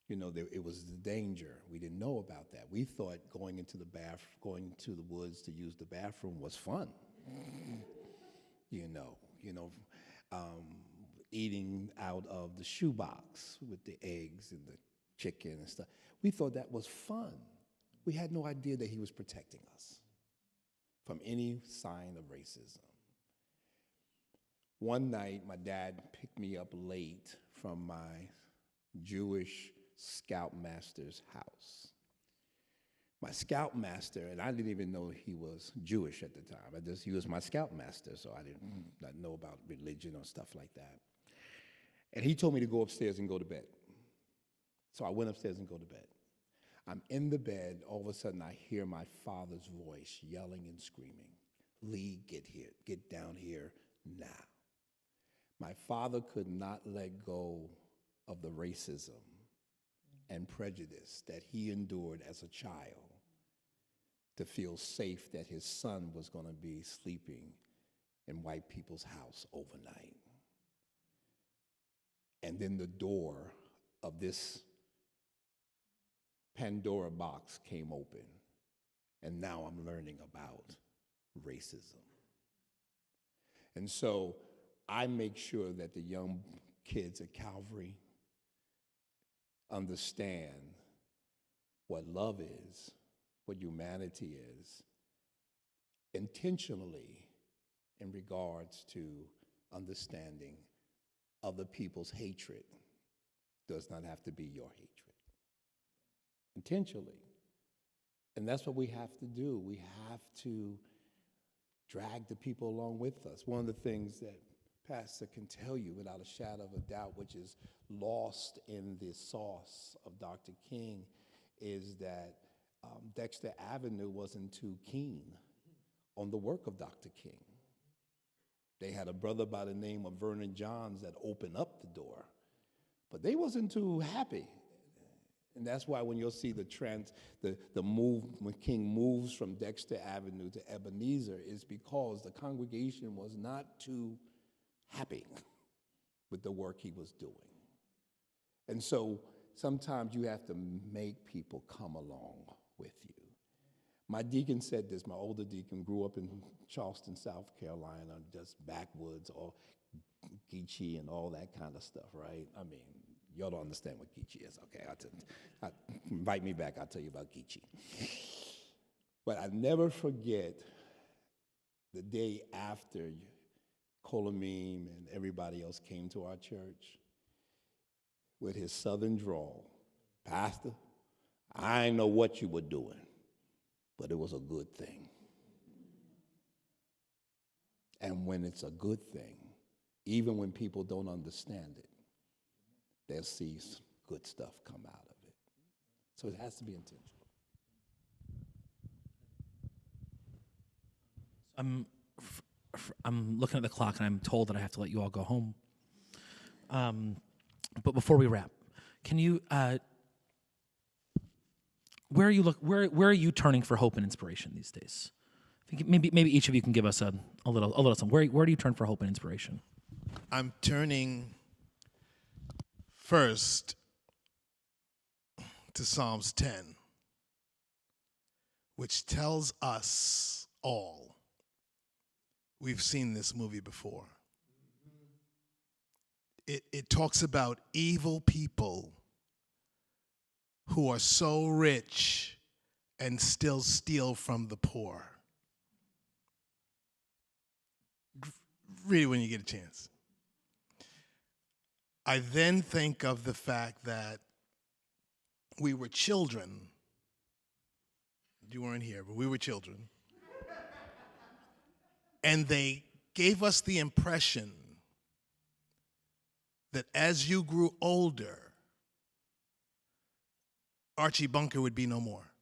you know, it was the danger. We didn't know about that. We thought going to the woods to use the bathroom was fun. Eating out of the shoebox with the eggs and the chicken and stuff. We thought that was fun. We had no idea that he was protecting us from any sign of racism. One night, my dad picked me up late from my Jewish scoutmaster's house. My scoutmaster, and I didn't even know he was Jewish at the time. He was my scoutmaster, so I did not know about religion or stuff like that. And he told me to go upstairs and go to bed. So I went upstairs and go to bed. I'm in the bed, all of a sudden I hear my father's voice yelling and screaming, "Lee, get here, get down here now." My father could not let go of the racism and prejudice that he endured as a child to feel safe that his son was going to be sleeping in white people's house overnight. And then the door of this Pandora box came open, and now I'm learning about racism. And so I make sure that the young kids at Calvary understand what love is, what humanity is, intentionally in regards to understanding other people's hatred does not have to be your hatred. Intentionally. And that's what we have to do. We have to drag the people along with us. One of the things that Pastor can tell you without a shadow of a doubt, which is lost in the sauce of Dr. King, is that Dexter Avenue wasn't too keen on the work of Dr. King. They had a brother by the name of Vernon Johns that opened up the door, but they wasn't too happy. And that's why when you'll see the move, when King moves from Dexter Avenue to Ebenezer, is because the congregation was not too happy with the work he was doing. And so sometimes you have to make people come along with you. My deacon said this, my older deacon grew up in Charleston, South Carolina, just backwoods, or Geechee and all that kind of stuff, right? I mean, y'all don't understand what Geechee is, okay? Invite me back, I'll tell you about Geechee. But I never forget the day after Kol Ami and everybody else came to our church with his southern drawl. Pastor, I didn't know what you were doing, but it was a good thing. And when it's a good thing, even when people don't understand it, they'll see good stuff come out of it. So it has to be intentional. I'm looking at the clock, and I'm told that I have to let you all go home. But before we wrap, can you, where are you turning for hope and inspiration these days? I think maybe each of you can give us a little something. Where do you turn for hope and inspiration? I'm turning first to Psalms 10, which tells us all, we've seen this movie before. It talks about evil people who are so rich and still steal from the poor. Read it when you get a chance. I then think of the fact that we were children. You weren't here, but we were children. And they gave us the impression that as you grew older, Archie Bunker would be no more.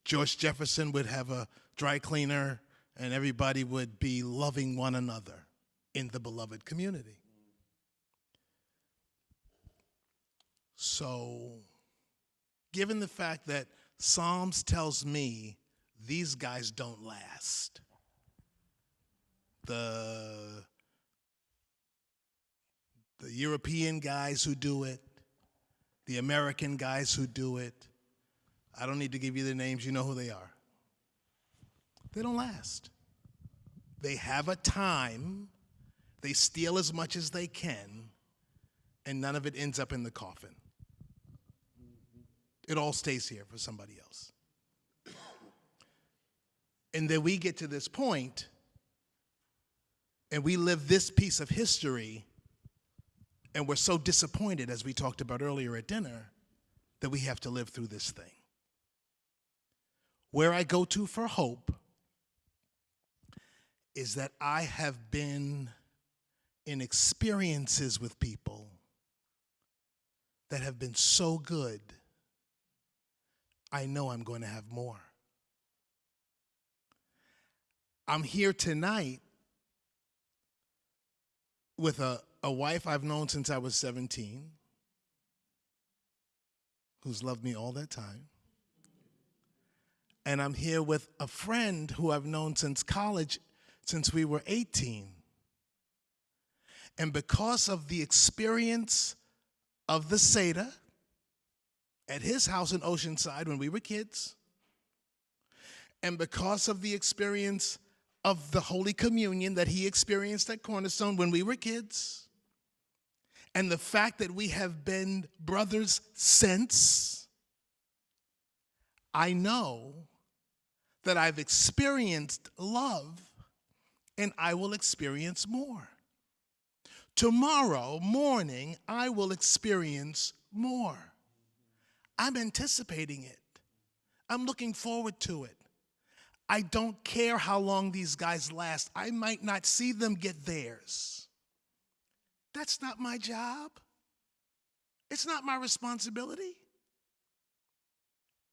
George Jefferson would have a dry cleaner, and everybody would be loving one another in the beloved community. So, given the fact that Psalms tells me these guys don't last, the European guys who do it, the American guys who do it, I don't need to give you the names, you know who they are. They don't last. They have a time, they steal as much as they can, and none of it ends up in the coffin. It all stays here for somebody else. And then we get to this point, and we live this piece of history, and we're so disappointed, as we talked about earlier at dinner, that we have to live through this thing. Where I go to for hope is that I have been in experiences with people that have been so good, I know I'm going to have more. I'm here tonight with a wife I've known since I was 17, who's loved me all that time. And I'm here with a friend who I've known since college, since we were 18. And because of the experience of the Seder at his house in Oceanside when we were kids, and because of the experience of the Holy Communion that he experienced at Cornerstone when we were kids, and the fact that we have been brothers since, I know that I've experienced love, and I will experience more. Tomorrow morning, I will experience more. I'm anticipating it. I'm looking forward to it. I don't care how long these guys last. I might not see them get theirs. That's not my job. It's not my responsibility.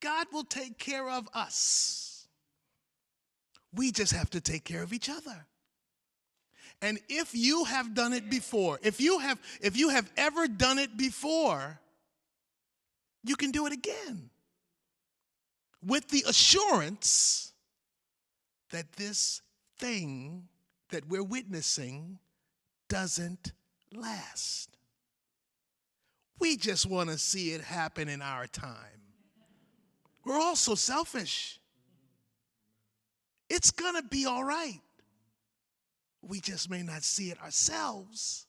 God will take care of us. We just have to take care of each other. And if you have done it before, if you have ever done it before, you can do it again with the assurance that this thing that we're witnessing doesn't last. We just want to see it happen in our time. We're all so selfish. It's going to be all right. We just may not see it ourselves,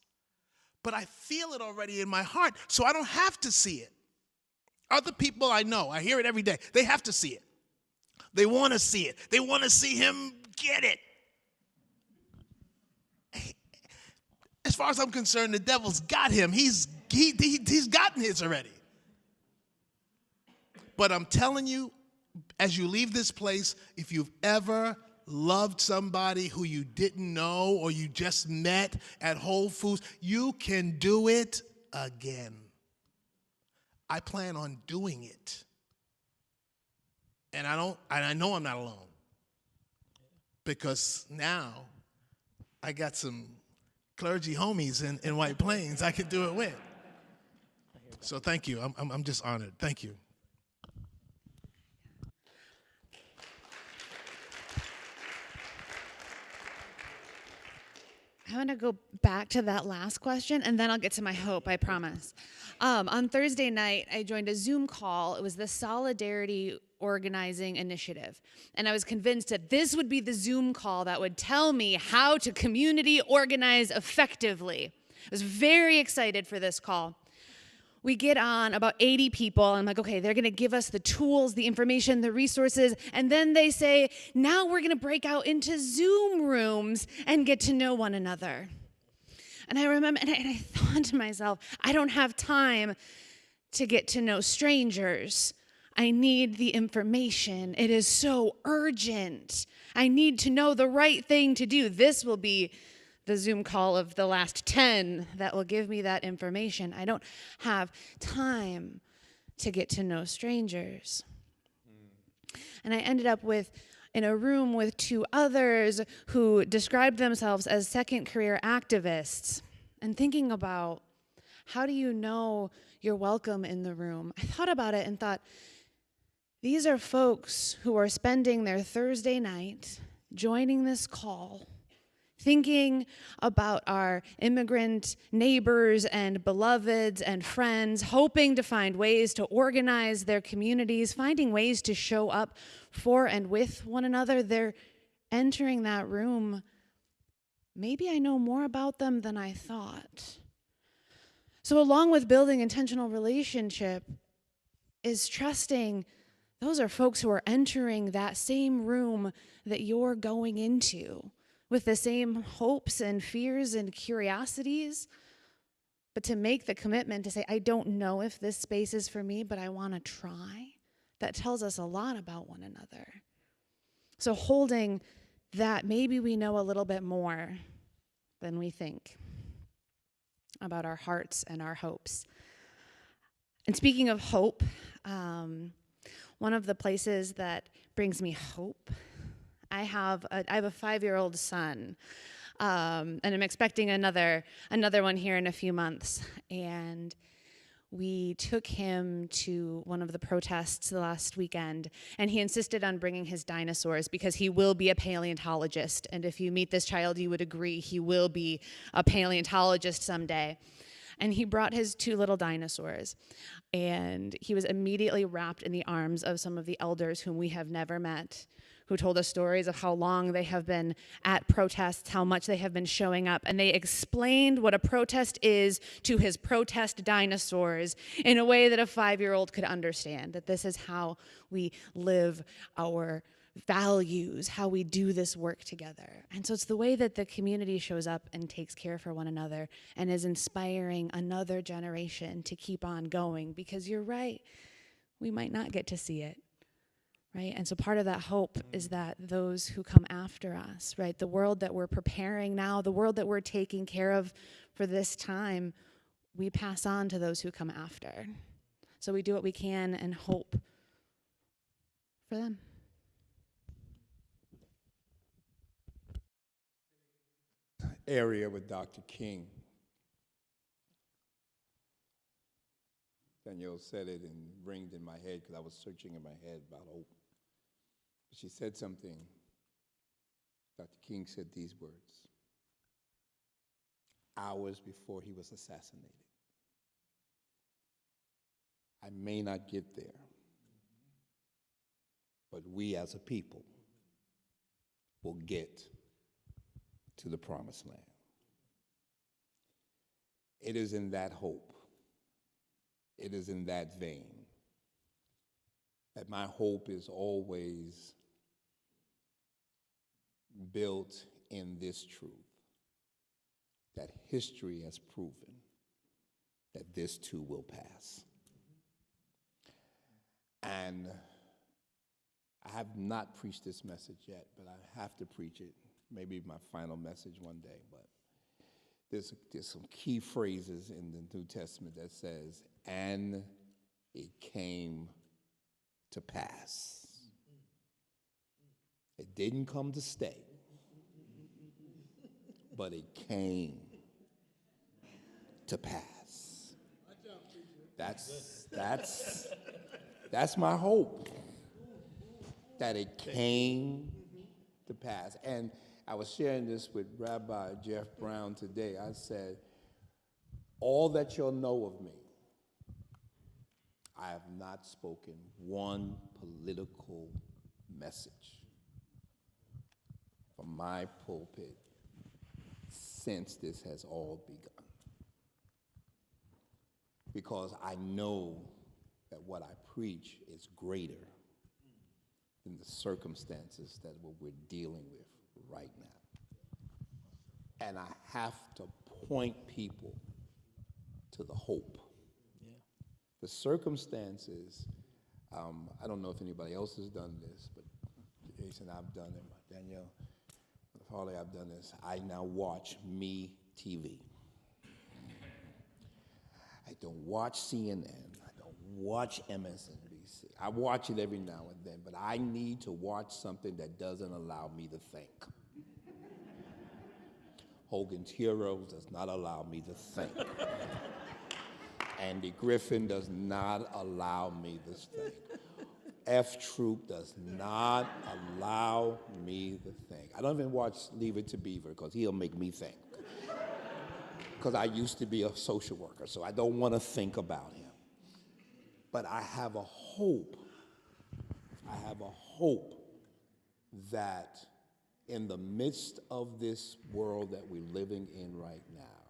but I feel it already in my heart, so I don't have to see it. Other people I know, I hear it every day, they have to see it. They want to see it. They want to see him get it. As far as I'm concerned, the devil's got him. He's gotten his already. But I'm telling you, as you leave this place, if you've ever loved somebody who you didn't know or you just met at Whole Foods, you can do it again. I plan on doing it. And I know I'm not alone. Because now I got some clergy homies in White Plains I could do it with. So thank you. I'm just honored. Thank you. I want to go back to that last question, and then I'll get to my hope, I promise. On Thursday night, I joined a Zoom call. It was the Solidarity Organizing Initiative. And I was convinced that this would be the Zoom call that would tell me how to community organize effectively. I was very excited for this call. We get on about 80 people, and I'm like, okay, they're going to give us the tools, the information, the resources, and then they say, now we're going to break out into Zoom rooms and get to know one another. And I remember, and I thought to myself, I don't have time to get to know strangers. I need the information. It is so urgent. I need to know the right thing to do. This will be the Zoom call of the last 10 that will give me that information. I don't have time to get to know strangers. And I ended up in a room with 2 others who described themselves as second career activists, and thinking about, how do you know you're welcome in the room? I thought about it and thought, these are folks who are spending their Thursday night joining this call, thinking about our immigrant neighbors and beloveds and friends, hoping to find ways to organize their communities, finding ways to show up for and with one another. They're entering that room. Maybe I know more about them than I thought. So along with building intentional relationship is trusting those are folks who are entering that same room that you're going into, with the same hopes and fears and curiosities, but to make the commitment to say, I don't know if this space is for me, but I want to try. That tells us a lot about one another. So holding that, maybe we know a little bit more than we think about our hearts and our hopes. And speaking of hope, one of the places that brings me hope, I have a 5-year-old son, and I'm expecting another one here in a few months. And we took him to one of the protests last weekend, and he insisted on bringing his dinosaurs because he will be a paleontologist. And if you meet this child, you would agree he will be a paleontologist someday. And he brought his 2 little dinosaurs, and he was immediately wrapped in the arms of some of the elders whom we have never met, who told us stories of how long they have been at protests, how much they have been showing up, and they explained what a protest is to his protest dinosaurs in a way that a 5-year-old could understand, that this is how we live our values how we do this work together. And so it's the way that the community shows up and takes care for one another and is inspiring another generation to keep on going, because you're right, we might not get to see it, right? And so part of that hope is that those who come after us, right, the world that we're preparing now, the world that we're taking care of for this time, we pass on to those who come after. So we do what we can and hope for them. Area with Dr. King. Danielle said it and ringed in my head because I was searching in my head about hope. She said something. Dr. King said these words hours before he was assassinated. I may not get there, but we as a people will get to the promised land. It is in that hope, it is in that vein that my hope is always built in this truth, that history has proven that this too will pass. And I have not preached this message yet, but I have to preach it. Maybe my final message one day, but there's some key phrases in the New Testament that says, and it came to pass. It didn't come to stay, but it came to pass. That's my hope, that it came to pass. And I was sharing this with Rabbi Jeff Brown today. I said, all that you'll know of me, I have not spoken one political message from my pulpit since this has all begun. Because I know that what I preach is greater than the circumstances that we're dealing with right now. And I have to point people to the hope. Yeah. The circumstances, I don't know if anybody else has done this, but Jason, I've done it. Danielle, Harley, I've done this. I now watch Me TV. I don't watch CNN. I don't watch MSNBC. I watch it every now and then, but I need to watch something that doesn't allow me to think. Hogan's Heroes does not allow me to think. Andy Griffin does not allow me to think. F Troop does not allow me to think. I don't even watch Leave It to Beaver because he'll make me think. Because I used to be a social worker, so I don't want to think about him. But I have a hope. I have a hope that in the midst of this world that we're living in right now,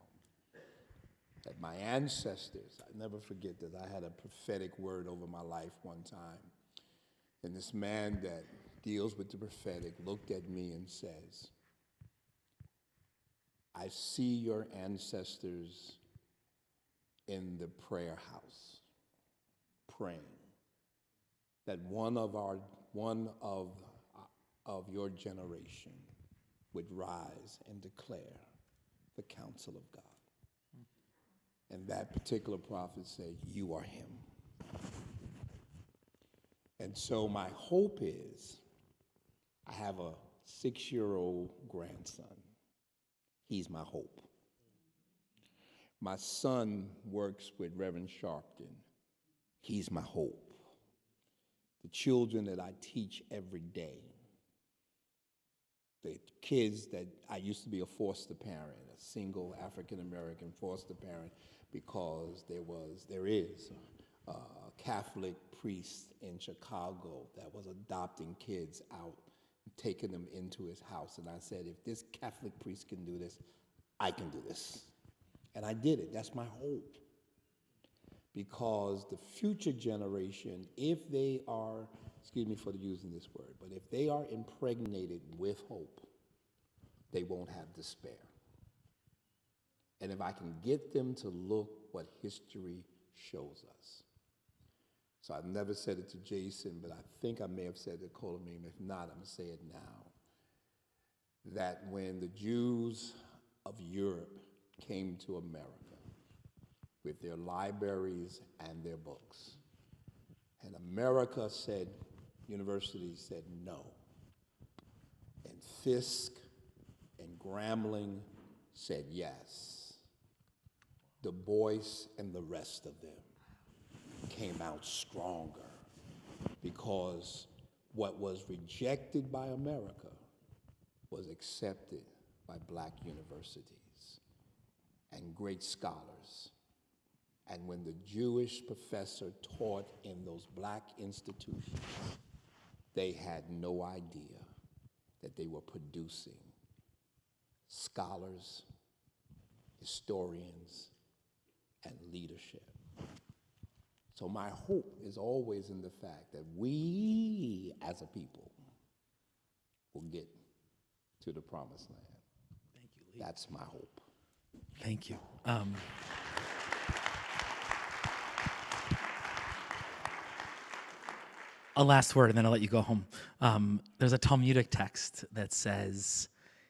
that my ancestors, I never forget this, I had a prophetic word over my life one time. And this man that deals with the prophetic looked at me and says, I see your ancestors in the prayer house praying that one of your generation would rise and declare the counsel of God. And that particular prophet said, you are him. And so my hope is, I have a 6-year-old grandson. He's my hope. My son works with Reverend Sharpton. He's my hope. The children that I teach every day, the kids that I used to be a foster parent, a single African-American foster parent, because there is a Catholic priest in Chicago that was adopting kids out, taking them into his house. And I said, if this Catholic priest can do this, I can do this. And I did it. That's my hope. because the future generation, if they are, excuse me for using this word, but if they are impregnated with hope, they won't have despair. And if I can get them to look what history shows us. So I've never said it to Jason, but I think I may have said it to Kol Ami. If not, I'm going to say it now. That when the Jews of Europe came to America with their libraries and their books, and America said, universities said no, and Fisk and Grambling said yes, Du Bois and the rest of them came out stronger, because what was rejected by America was accepted by black universities and great scholars. And when the Jewish professor taught in those black institutions, they had no idea that they were producing scholars, historians, and leadership. So my hope is always in the fact that we, as a people, will get to the promised land. Thank you, Lee. That's my hope. Thank you. A last word, and then I'll let you go home. There's a Talmudic text that says,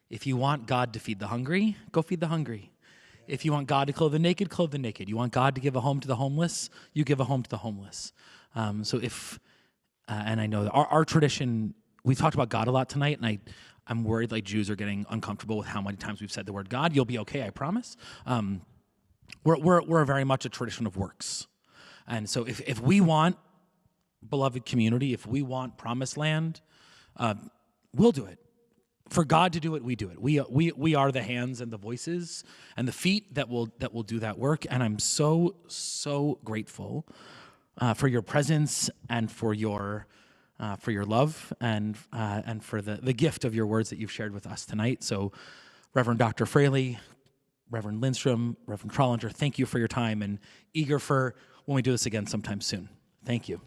if you want God to feed the hungry, go feed the hungry. If you want God to clothe the naked, clothe the naked. You want God to give a home to the homeless, you give a home to the homeless. So if, and I know that our tradition, we've talked about God a lot tonight, and I'm worried like Jews are getting uncomfortable with how many times we've said the word God. You'll be okay, I promise. We're very much a tradition of works. And so if we want beloved community, if we want promised land, we'll do it. For God to do it, we do it. We are the hands and the voices and the feet that will do that work. And I'm so grateful for your presence and for your love and for the gift of your words that you've shared with us tonight. So, Reverend Dr. Fraley, Reverend Lindstrom, Reverend Trollinger, thank you for your time, and eager for when we do this again sometime soon. Thank you.